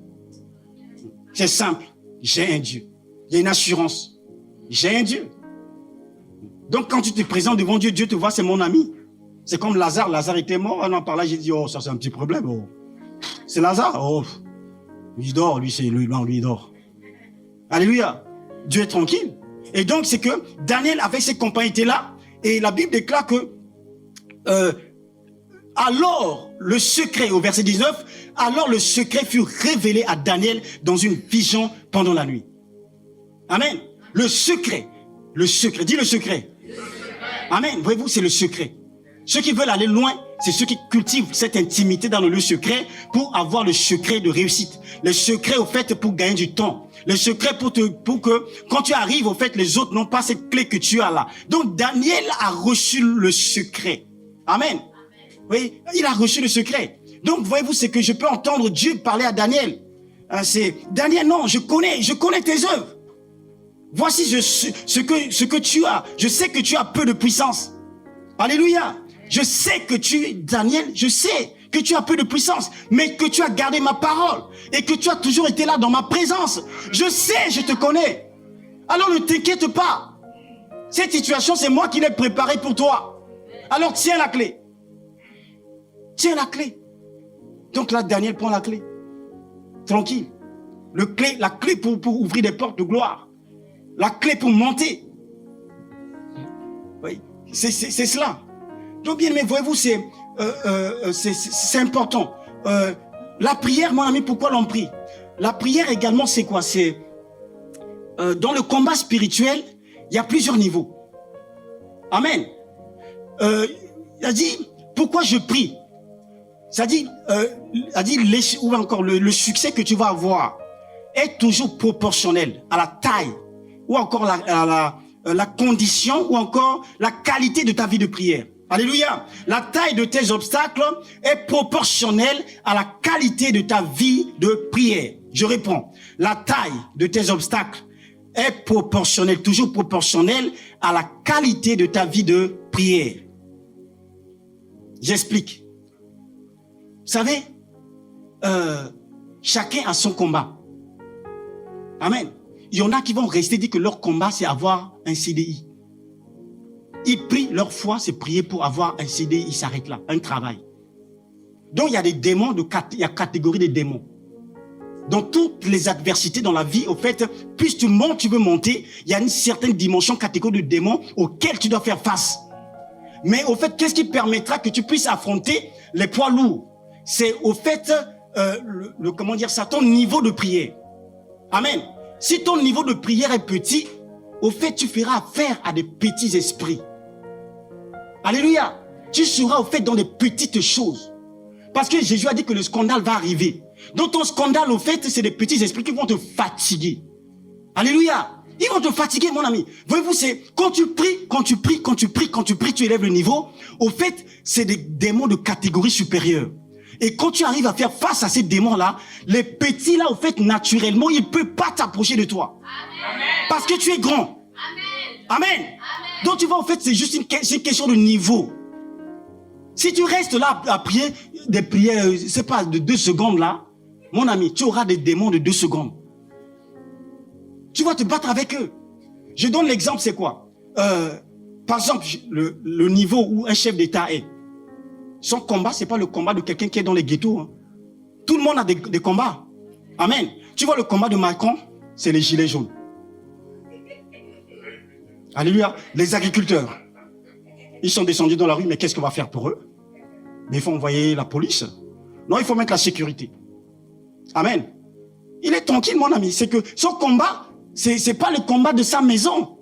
C'est simple. J'ai un Dieu. Il y a une assurance. J'ai un Dieu. Donc, quand tu te présentes devant Dieu, Dieu te voit, c'est mon ami. C'est comme Lazare. Lazare était mort. On en parlait, j'ai dit, oh, ça c'est un petit problème. Oh. C'est Lazare. Oh. Lui dort, lui il dort. Alléluia. Dieu est tranquille. Et donc, c'est que Daniel, avec ses compagnons, était là. Et la Bible déclare que Alors, le secret, au verset 19, alors le secret fut révélé à Daniel dans une vision pendant la nuit. Amen. Le secret, dis le secret. Amen. Voyez-vous, c'est le secret. Ceux qui veulent aller loin, c'est ceux qui cultivent cette intimité dans le lieu secret pour avoir le secret de réussite. Le secret, au fait, pour gagner du temps. Le secret pour que, quand tu arrives, au fait, les autres n'ont pas cette clé que tu as là. Donc, Daniel a reçu le secret. Amen. Oui, il a reçu le secret. Donc, voyez-vous, c'est que je peux entendre Dieu parler à Daniel. C'est, Daniel, non, je connais tes œuvres. Voici ce que tu as. Je sais que tu as peu de puissance. Alléluia. Je sais Daniel, je sais que tu as peu de puissance, mais que tu as gardé ma parole et que tu as toujours été là dans ma présence. Je sais, je te connais. Alors ne t'inquiète pas. Cette situation, c'est moi qui l'ai préparée pour toi. Alors tiens la clé. Tiens la clé. Donc là, Daniel prend la clé. Tranquille. La clé pour ouvrir des portes de gloire. La clé pour monter. Oui, c'est cela. Donc bien aimé, voyez-vous, c'est important. La prière, mon ami, pourquoi l'on prie? La prière également, c'est quoi? C'est dans le combat spirituel, il y a plusieurs niveaux. Amen. Il a dit, pourquoi je prie? Ça dit, ou encore le succès que tu vas avoir est toujours proportionnel à la taille, ou encore la condition, ou encore la qualité de ta vie de prière. Alléluia. La taille de tes obstacles est proportionnelle à la qualité de ta vie de prière. Je réponds. La taille de tes obstacles est proportionnelle, toujours proportionnelle à la qualité de ta vie de prière. J'explique. Vous savez, chacun a son combat. Amen. Il y en a qui vont rester dire que leur combat, c'est avoir un CDI. Ils prient, leur foi, c'est prier pour avoir un CDI, ils s'arrêtent là, un travail. Donc, il y a des démons, il y a catégorie de démons. Dans toutes les adversités dans la vie, au fait, plus tu montes, tu veux monter, il y a une certaine dimension, catégorie de démons auxquels tu dois faire face. Mais au fait, qu'est-ce qui permettra que tu puisses affronter les poids lourds? C'est au fait, comment dire ça, ton niveau de prière. Amen. Si ton niveau de prière est petit, au fait, tu feras affaire à des petits esprits. Alléluia. Tu seras au fait dans des petites choses. Parce que Jésus a dit que le scandale va arriver. Donc ton scandale, au fait, c'est des petits esprits qui vont te fatiguer. Alléluia. Ils vont te fatiguer, mon ami. Voyez-vous, c'est quand tu pries, tu élèves le niveau. Au fait, c'est des démons de catégorie supérieure. Et quand tu arrives à faire face à ces démons-là, les petits là, au fait, naturellement, ils ne peuvent pas t'approcher de toi. Amen. Parce que tu es grand. Amen. Amen. Donc tu vois, en fait, c'est juste une question de niveau. Si tu restes là à prier des prières, c'est pas de 2 secondes là, mon ami, tu auras des démons de 2 secondes. Tu vas te battre avec eux. Je donne l'exemple, c'est quoi? Par exemple, le niveau où un chef d'État est. Son combat, c'est pas le combat de quelqu'un qui est dans les ghettos. Hein. Tout le monde a des combats. Amen. Tu vois le combat de Macron, c'est les gilets jaunes. Alléluia. Les agriculteurs. Ils sont descendus dans la rue, mais qu'est-ce qu'on va faire pour eux? Mais il faut envoyer la police. Non, il faut mettre la sécurité. Amen. Il est tranquille, mon ami. C'est que son combat, c'est pas le combat de sa maison.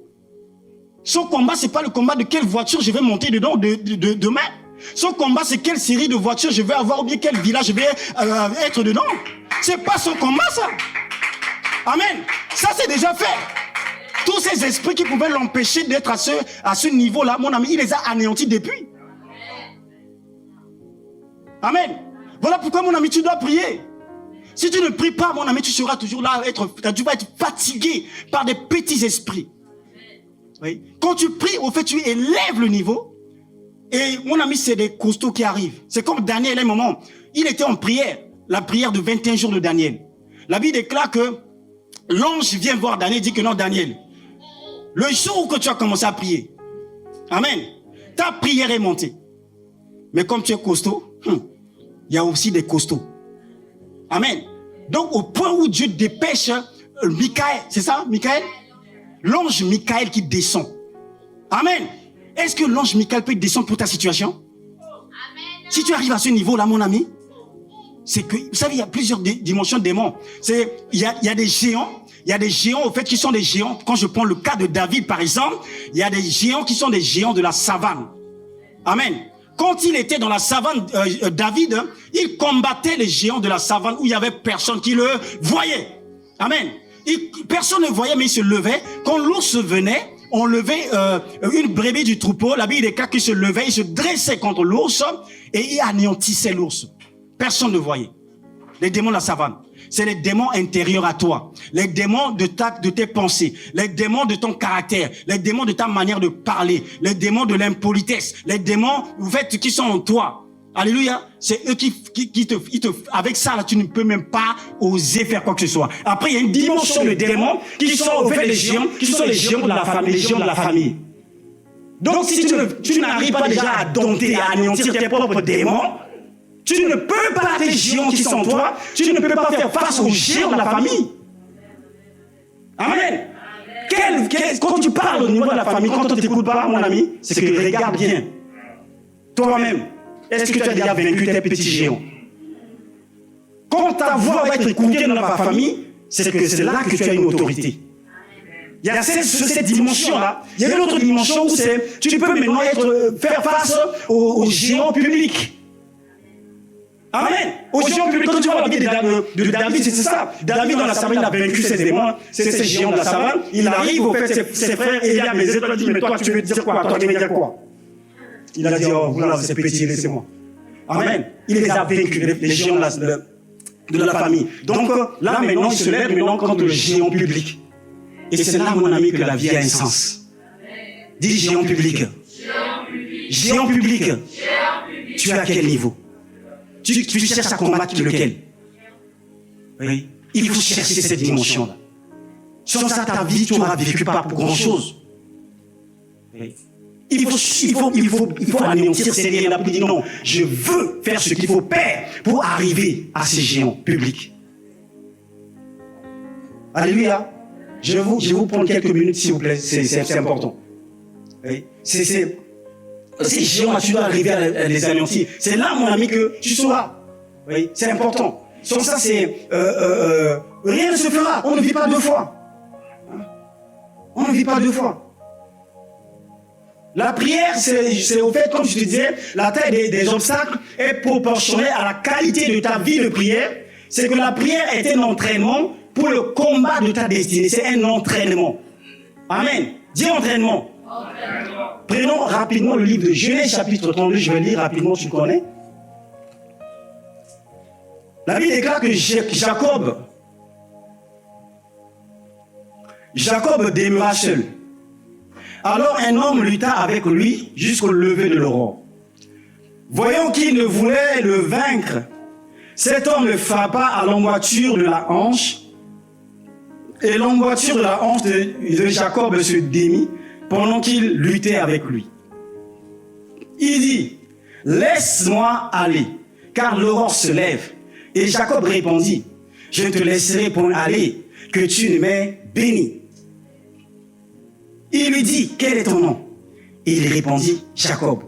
Son combat, c'est pas le combat de quelle voiture je vais monter dedans demain. Son combat, c'est quelle série de voitures je vais avoir ou bien quel village je vais être dedans. C'est pas son combat, ça. Amen. Ça, c'est déjà fait. Tous ces esprits qui pouvaient l'empêcher d'être à ce niveau-là, mon ami, il les a anéantis depuis. Amen. Voilà pourquoi, mon ami, tu dois prier. Si tu ne pries pas, mon ami, tu seras toujours là, tu vas être fatigué par des petits esprits. Oui. Quand tu pries, au fait, tu élèves le niveau. Et mon ami, c'est des costauds qui arrivent. C'est comme Daniel, à un moment, il était en prière, la prière de 21 jours de Daniel. La Bible déclare que l'ange vient voir Daniel et dit que non, Daniel, le jour où tu as commencé à prier, amen, ta prière est montée. Mais comme tu es costaud, il y a aussi des costauds. Amen. Donc, au point où Dieu dépêche Michael, c'est ça, Michael? L'ange Michael qui descend. Amen. Est-ce que l'ange Michael peut descendre pour ta situation? Amen. Si tu arrives à ce niveau-là, mon ami, c'est que, vous savez, il y a plusieurs dimensions de démons. Il y a des géants. Il y a des géants, au fait, qui sont des géants. Quand je prends le cas de David, par exemple, il y a des géants qui sont des géants de la savane. Amen. Quand il était dans la savane, David, il combattait les géants de la savane où il y avait personne qui le voyait. Amen. Personne ne voyait, mais il se levait. Quand l'ours venait, on levait une brebis du troupeau. La Bible déclare qu'il se levait, il se dressait contre l'ours et il anéantissait l'ours. Personne ne voyait. Les démons de la savane, c'est les démons intérieurs à toi. Les démons de tes pensées. Les démons de ton caractère. Les démons de ta manière de parler. Les démons de l'impolitesse. Les démons, en fait, qui sont en toi. Alléluia. C'est eux avec ça, là, tu ne peux même pas oser faire quoi que ce soit. Après, il y a une dimension de démons qui sont, au fait, les géants, qui sont les géants de la famille, les géants de la famille. Donc, si tu n'arrives pas déjà à dompter, à anéantir tes propres démons, tu ne peux pas, tes géants qui sont en toi, tu ne peux pas faire face aux géants de la famille. Amen. Quand tu parles au niveau de la famille, quand on ne t'écoute pas, mon ami, c'est que regarde bien. Toi-même, est-ce que tu as déjà vaincu tes petits géants? Quand ta voix va être écoutée dans la famille, c'est que c'est là que tu as une autorité. Il y a cette dimension-là. Il y a une autre dimension où tu peux maintenant faire face aux géants publics. Amen. Aux géants publics, quand tu vois la vie de David, c'est ça. David dans la savane, il a vaincu ses démons, ces géants de la savane. Il arrive, au fait, ses frères, et il a baisé, toi, dit, mais toi, tu veux dire quoi? Toi, tu veux dire quoi? Il a dit, oh, voilà, c'est petit, laissez-moi. Amen. Il les a vaincus, les géants de la famille. Donc, là, maintenant, il se lève maintenant contre le géant public. Et c'est là, mon ami, que la vie a un sens. Dis géant public. Géant public. Tu es à quel niveau? Tu cherches à combattre lequel? Oui. Il faut chercher cette dimension-là. Sans ça, ta vie, tu n'auras vécu pas pour grand-chose. Oui. Il faut anéantir ces liens-là pour dire non, je veux faire ce qu'il faut faire pour arriver à ces géants publics. Alléluia. Je vais vous prendre quelques minutes, s'il vous plaît, c'est important. Oui. Ces géants-là, tu dois arriver à les anéantir. C'est là, mon ami, que tu sauras. Oui, c'est important. Sans ça, rien ne se fera. On ne vit pas deux fois. On ne vit pas deux fois. La prière, c'est au fait, comme je te disais, la taille des obstacles est proportionnelle à la qualité de ta vie de prière. C'est que la prière est un entraînement pour le combat de ta destinée. C'est un entraînement. Amen. Dis entraînement. Prenons rapidement le livre de Genèse chapitre 32, je vais lire rapidement, tu connais. La Bible déclare que Jacob demeura seul. Alors un homme lutta avec lui jusqu'au lever de l'aurore. Voyant qu'il ne voulait le vaincre, cet homme le frappa à l'emboîture de la hanche, et l'emboîture de la hanche de Jacob se démit pendant qu'il luttait avec lui. Il dit, « Laisse-moi aller, car l'aurore se lève. » Et Jacob répondit, « Je ne te laisserai point aller, que tu ne m'aies béni. » Il lui dit, « Quel est ton nom ?» Et il répondit, « Jacob. »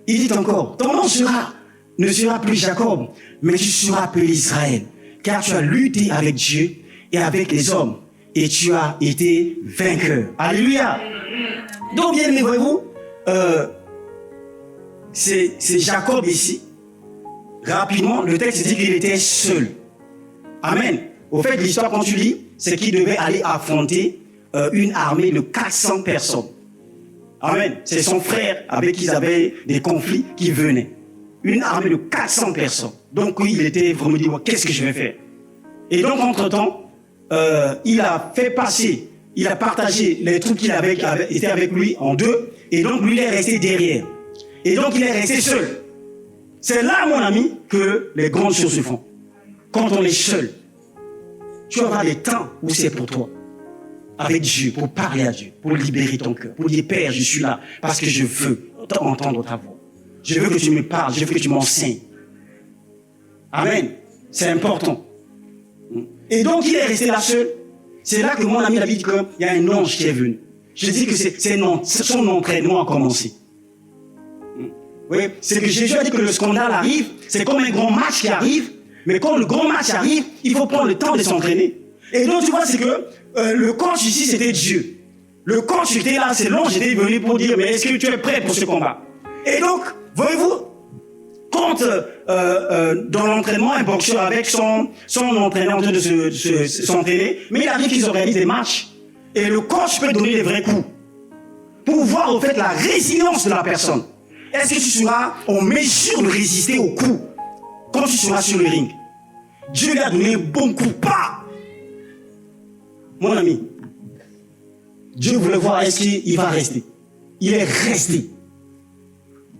Il dit encore, « Ton nom ne sera plus Jacob, mais tu seras appelé Israël, car tu as lutté avec Dieu et avec les hommes, et tu as été vainqueur. » Alléluia. Donc, bien aimé, voyez-vous, c'est Jacob ici. Rapidement, le texte dit qu'il était seul. Amen. Au fait, l'histoire, quand tu lis, c'est qu'il devait aller affronter une armée de 400 personnes. Amen. C'est son frère avec qui ils avaient des conflits qui venaient. Une armée de 400 personnes. Donc, il était vraiment dit, qu'est-ce que je vais faire? Et donc, entre-temps, il a fait passer, il a partagé les troupes qui étaient avec lui en deux, et donc lui, il est resté derrière. Et donc, il est resté seul. C'est là, mon ami, que les grandes choses se font. Quand on est seul, tu auras des temps où c'est pour toi. Avec Dieu, pour parler à Dieu, pour libérer ton cœur, pour dire, Père, je suis là, parce que je veux entendre ta voix. Je veux que tu me parles, je veux que tu m'enseignes. Amen. C'est important. Et donc, il est resté là seul. C'est là que mon ami David dit qu'il y a un ange qui est venu. Je dis que son entraînement a commencé. Oui, c'est que Jésus a dit que le scandale arrive, c'est comme un grand match qui arrive, mais quand le grand match arrive, il faut prendre le temps de s'entraîner. Et donc tu vois, c'est que le coach ici, c'était Dieu. Le coach était là, c'est l'ange était venu pour dire, mais est-ce que tu es prêt pour ce combat? Et donc, voyez-vous, quand dans l'entraînement, un boxeur avec son entraîneur en train de s'entraîner, mais il arrive qu'ils organisent des matchs, et le coach peut donner des vrais coups, pour voir au fait la résilience de la personne. Est-ce que tu seras en mesure de résister aux coups quand tu seras sur le ring? Dieu lui a donné un bon coup, pas. Mon ami, Dieu voulait voir est-ce qu'il va rester. Il est resté.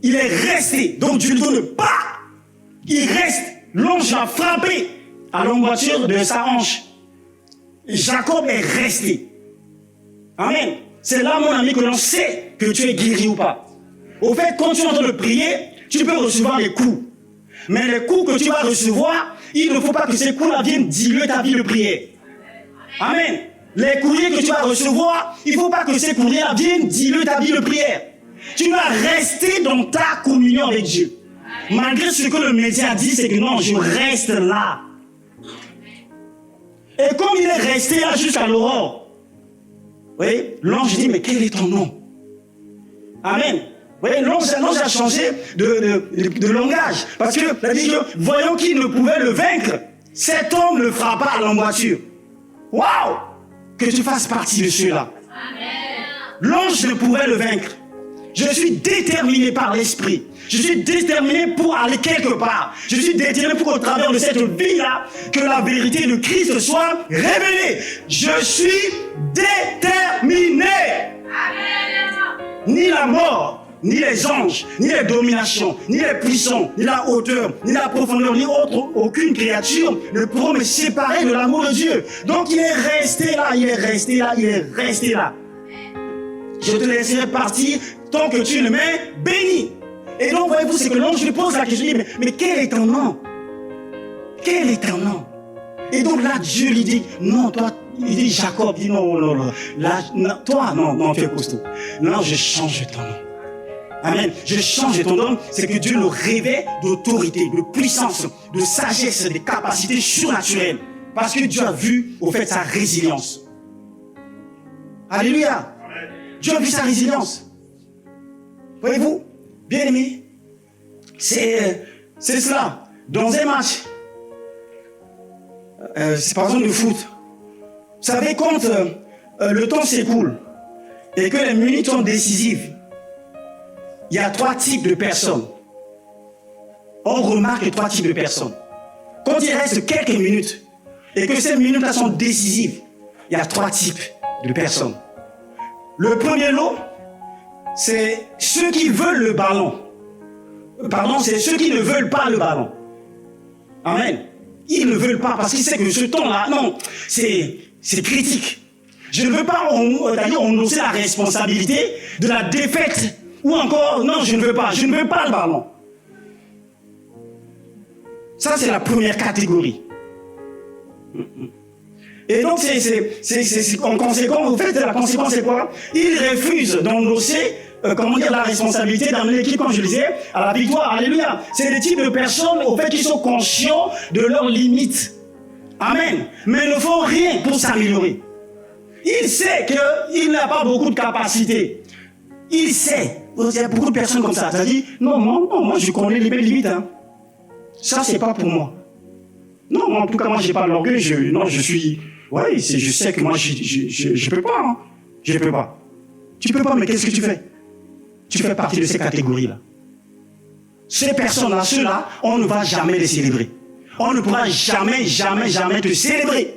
Il est resté. Donc Dieu lui donne pas. Il reste. L'ange a frappé à l'emboîture de sa hanche. Jacob est resté. Amen. C'est là, mon ami, que l'on sait que tu es guéri ou pas. Au fait, quand tu es en train de prier, tu peux recevoir des coups. Mais les coups que tu vas recevoir, il ne faut pas que ces coups-là viennent diluer ta vie de prière. Amen. Les courriers que tu vas recevoir, il ne faut pas que ces courriers-là viennent diluer ta vie de prière. Tu vas rester dans ta communion avec Dieu. Malgré ce que le média dit, c'est que non, je reste là. Et comme il est resté là jusqu'à l'aurore, vous voyez, l'ange dit, mais quel est ton nom? Amen. Vous voyez, l'ange a changé de langage. Parce que, il a dit que, voyons qu'il ne pouvait le vaincre, cet homme le frappa à l'emboîture. Waouh! Que tu fasses partie de ceux-là. L'ange ne pouvait le vaincre. Je suis déterminé par l'esprit. Je suis déterminé pour aller quelque part. Je suis déterminé pour qu'au travers de cette vie-là, que la vérité de Christ soit révélée. Je suis déterminé. Ni la mort, ni les anges, ni les dominations, ni les puissants, ni la hauteur, ni la profondeur, ni aucune créature ne pourront me séparer de l'amour de Dieu. Donc il est resté là, il est resté là, il est resté là. Je te laisserai partir tant que tu le mets béni. Et donc, voyez-vous, c'est que l'ange lui pose la question, mais quel est ton nom? Quel est ton nom? Et donc là, Dieu lui dit, non, toi, il dit Jacob, il dit non, là, toi, non, tu es costaud. Non, je change ton nom. Amen. Je change ton nom, c'est que Dieu le revêt d'autorité, de puissance, de sagesse, de capacités surnaturelles. Parce que Dieu a vu, au fait, sa résilience. Alléluia. Dieu a vu sa résilience. Voyez-vous, bien aimé, c'est cela. Dans un match, c'est par exemple le foot. Vous savez, quand le temps s'écoule et que les minutes sont décisives, il y a 3 types de personnes. On remarque 3 types de personnes. Quand il reste quelques minutes et que ces minutes-là sont décisives, il y a 3 types de personnes. Le premier lot, c'est ceux qui veulent le ballon. Pardon, c'est ceux qui ne veulent pas le ballon. Amen. Ils ne veulent pas parce qu'ils savent que ce temps-là, non, c'est critique. Je ne veux pas d'ailleurs annoncer la responsabilité de la défaite ou encore, non, je ne veux pas le ballon. Ça, c'est la première catégorie. Et donc, en conséquence, en fait, la conséquence, c'est quoi? Ils refusent d'endosser, la responsabilité d'amener l'équipe, comme je le disais, à la victoire. Alléluia. C'est des types de personnes, au fait, qui sont conscients de leurs limites. Amen. Mais ne font rien pour s'améliorer. Il sait qu'il n'a pas beaucoup de capacités. Il sait. Il y a beaucoup de personnes comme ça. Ça dit, non, moi, je connais les belles limites. Hein. Ça, c'est pas pour moi. Non, en tout cas, moi, j'ai pas l'orgueil. Je sais que moi, je peux pas. Hein. Je peux pas. Tu peux pas, mais qu'est-ce que tu fais? Tu fais partie de ces catégories-là. Ces personnes-là, ceux-là, on ne va jamais les célébrer. On ne pourra jamais te célébrer.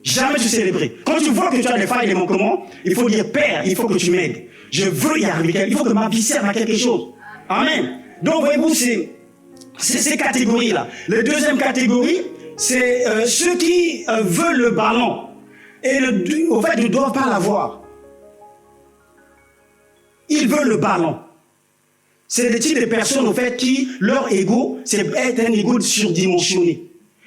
Jamais te célébrer. Quand tu vois que tu as des failles et des manquements, il faut dire, Père, il faut que tu m'aides. Je veux y arriver. Il faut que ma vie serve à quelque chose. Amen. Donc, voyez-vous, c'est ces catégories-là. La deuxième catégorie, c'est ceux qui veulent le ballon et au fait ne doivent pas l'avoir. Ils veulent le ballon. C'est le type de personnes au fait qui, leur ego, c'est être un ego surdimensionné.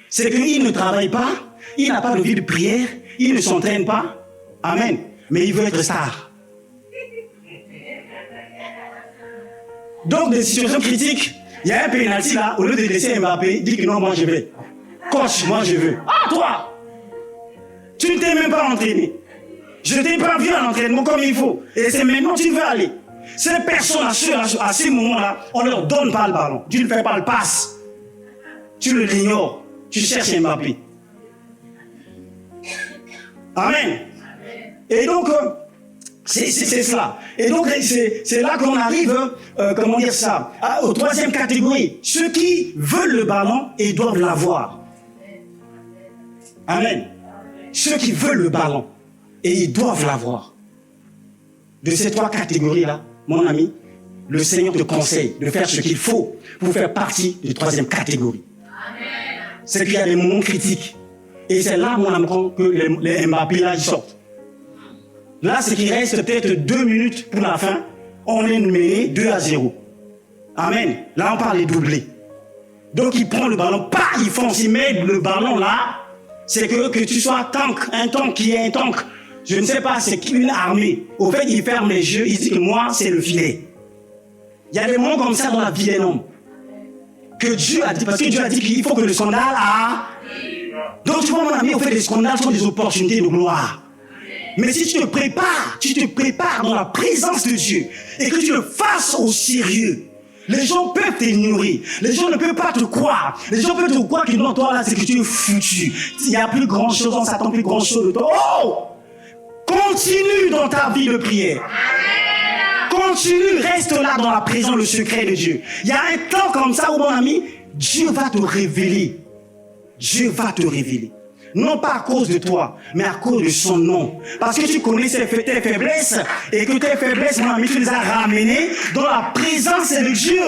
C'est qu'ils ne travaillent pas, ils n'ont pas de vie de prière, ils ne s'entraînent pas. Amen. Mais ils veulent être stars. Donc, des situations critiques, il y a un pénalty là, au lieu de laisser Mbappé, dit que non, moi je vais. Coach, moi je veux. Ah, toi! Tu ne t'es même pas entraîné. Je ne t'ai pas vu à l'entraînement comme il faut. Et c'est maintenant que tu veux aller. Ces personnes, à ces moments-là, on ne leur donne pas le ballon. Tu ne fais pas le passe. Tu l'ignores. Tu cherches Mbappé. Amen. Et donc, c'est cela. Et donc, c'est là qu'on arrive, comment dire ça, aux troisième catégorie. Ceux qui veulent le ballon et doivent l'avoir. Amen. Ceux qui veulent le ballon et ils doivent l'avoir. De ces trois catégories-là, mon ami, le Seigneur te conseille de faire ce qu'il faut pour faire partie de troisième catégorie. C'est qu'il y a des moments critiques. Et c'est là, mon ami, que les Mbappé, là, ils sortent. Là, c'est qu'il reste peut-être 2 minutes pour la fin. On est mené 2-0. Amen. Là, on parle des doublés. Donc, il prend le ballon, pas, il fonce, il met le ballon là. C'est que tu sois un tank qui est un tank. Je ne sais pas, c'est une armée. Au fait, il ferme les yeux, il dit que moi, c'est le filet. Il y a des moments comme ça dans la vie d'un homme. Que Dieu a dit, parce que Dieu a dit qu'il faut que le scandale a... Donc, tu vois, mon ami, au fait, les scandales sont des opportunités de gloire. Mais si tu te prépares dans la présence de Dieu et que tu le fasses au sérieux, les gens peuvent t'ignorer. Les gens ne peuvent pas te croire. Les gens peuvent te croire que non, toi là, c'est que tu es foutu. Il n'y a plus grand chose, on s'attend plus grand chose de toi. Oh! Continue dans ta vie de prière. Continue, reste là dans la présence, le secret de Dieu. Il y a un temps comme ça où, mon ami, Dieu va te révéler. Dieu va te révéler. Non pas à cause de toi, mais à cause de son nom. Parce que tu connais tes faiblesses et que tes faiblesses, mon ami, tu les as ramenées dans la présence de Dieu.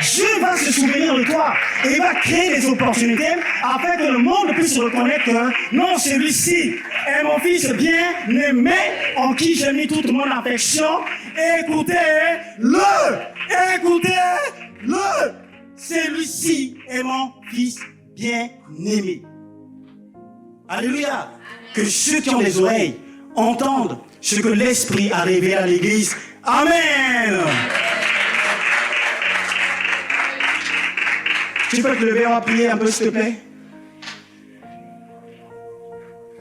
Dieu va se souvenir de toi et il va créer des opportunités afin que le monde puisse reconnaître que non, celui-ci est mon fils bien-aimé en qui j'ai mis toute mon affection. Écoutez-le! Écoutez-le! Celui-ci est mon fils bien-aimé. Alléluia. Que ceux qui ont les oreilles entendent ce que l'Esprit a révélé à l'Église. Amen. Tu peux te lever, on va prier un peu, s'il te plaît.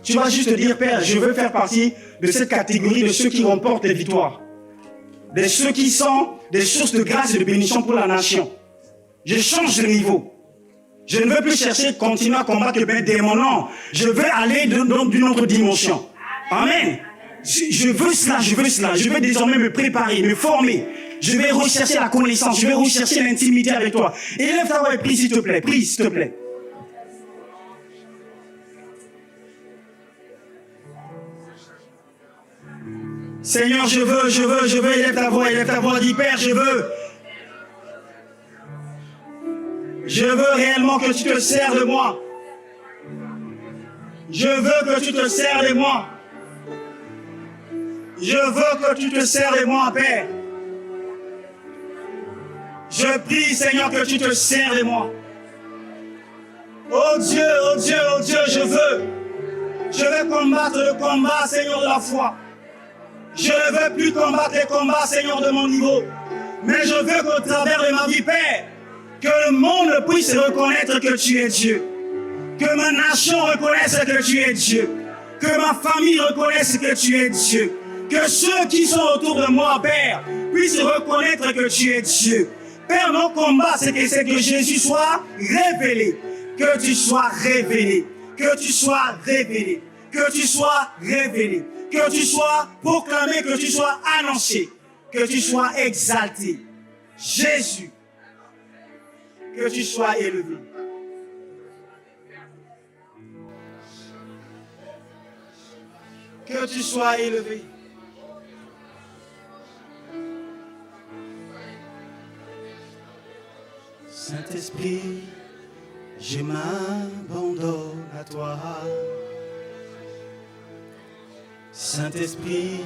Tu vas juste te dire, Père, je veux faire partie de cette catégorie de ceux qui remportent les victoires. De ceux qui sont des sources de grâce et de bénédiction pour la nation. Je change de niveau. Je ne veux plus chercher, continuer à combattre le démon. Non, je veux aller d'une autre dimension. Amen. Je veux cela, je veux cela. Je veux désormais me préparer, me former. Je vais rechercher la connaissance, je vais rechercher l'intimité avec toi. Et lève ta voix et prie, s'il te plaît. Prie, s'il te plaît. Seigneur, je veux, élève ta voix, dis Père, je veux. Je veux réellement que tu te sers de moi. Je veux que tu te sers de moi. Je veux que tu te sers de moi, Père. Je prie, Seigneur, que tu te sers de moi. Oh Dieu, oh Dieu, oh Dieu, je veux combattre le combat, Seigneur, de la foi. Je ne veux plus combattre les combats, Seigneur, de mon niveau. Mais je veux qu'au travers de ma vie, Père, que le monde puisse reconnaître que tu es Dieu. Que ma nation reconnaisse que tu es Dieu. Que ma famille reconnaisse que tu es Dieu. Que ceux qui sont autour de moi, Père, puissent reconnaître que tu es Dieu. Père, mon combat, c'est que Jésus soit révélé. Que tu sois révélé. Que tu sois révélé. Que tu sois révélé. Que tu sois proclamé, que tu sois annoncé. Que tu sois exalté. Jésus. Que tu sois élevé. Que tu sois élevé. Saint-Esprit, je m'abandonne à toi. Saint-Esprit,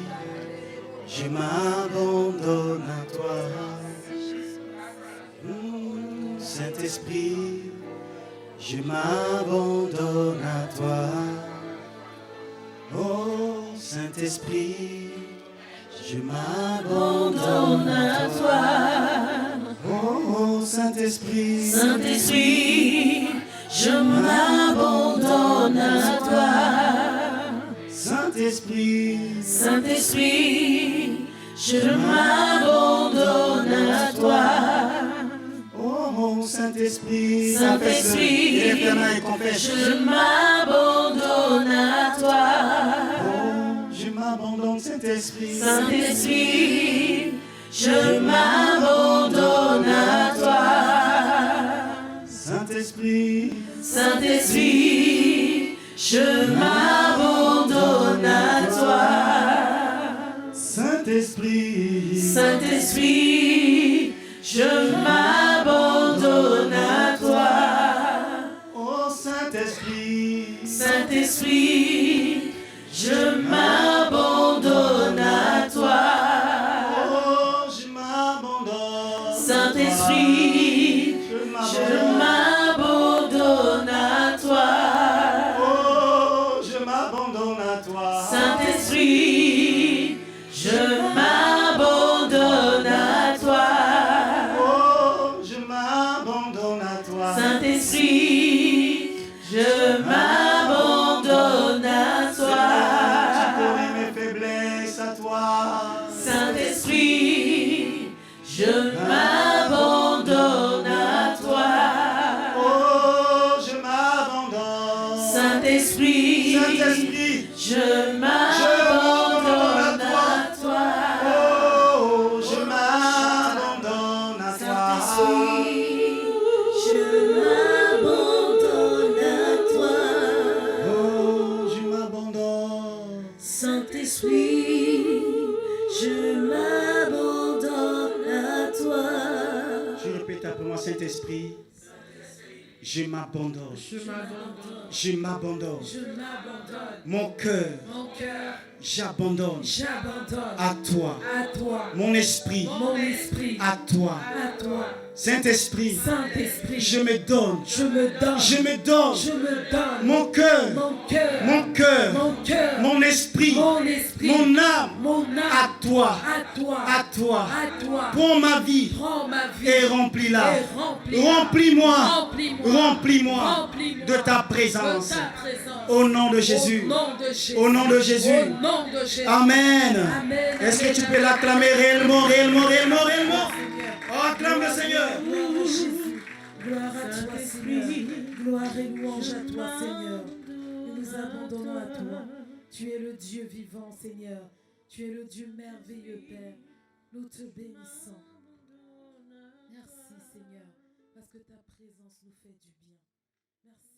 je m'abandonne à toi. Saint-Esprit, je m'abandonne à toi. Oh, Saint-Esprit, je m'abandonne à toi. Saint-Esprit, Saint-Esprit, je m'abandonne à toi. Saint-Esprit, Saint-Esprit, je m'abandonne à toi. oh Saint-Esprit, Saint-Esprit, je m'abandonne à toi. Oh, je m'abandonne, Saint-Esprit. Saint-Esprit, je m'abandonne à toi. Saint-Esprit, Saint-Esprit, je m'abandonne à toi. Saint-Esprit, Saint-Esprit, je m'abandonne à toi. oh Saint-Esprit, Saint-Esprit, je m'abandonne à toi. oh je m'abandonne. Saint-Esprit, je m'abandonne à toi. Oh, je m'abandonne à toi. Saint-Esprit, je m'abandonne à toi. Oh, je m'abandonne à toi. Saint-Esprit, je m'abandonne à toi. Tu connais mes faiblesses à toi. Saint-Esprit, je m'abandonne à toi. Oh, je m'abandonne. Saint-Esprit, Saint-Esprit, je m'abandonne à toi. oh, je m'abandonne à toi. Saint-Esprit, je m'abandonne à toi. Oh, je m'abandonne. Saint-Esprit, je m'abandonne à toi. Je répète après moi, Saint-Esprit. Je m'abandonne. Je m'abandonne. Mon cœur, j'abandonne à toi. Mon esprit, à toi. Saint-Esprit, je me donne. Je me donne. Mon cœur, mon esprit, mon âme, à toi. À toi. Prends ma vie et remplis-la. Remplis-moi. Remplis-moi de ta présence. Au nom de Jésus. Au nom de Jésus. Amen. Est-ce que tu peux l'acclamer réellement? Oh, acclame le Seigneur. Gloire à toi, Seigneur. Gloire et louange à toi, Seigneur. Nous nous abandonnons à toi. Tu es le Dieu vivant, Seigneur. Tu es le Dieu merveilleux, Père. Nous te bénissons. Merci, Seigneur, parce que ta présence nous fait du bien. Merci.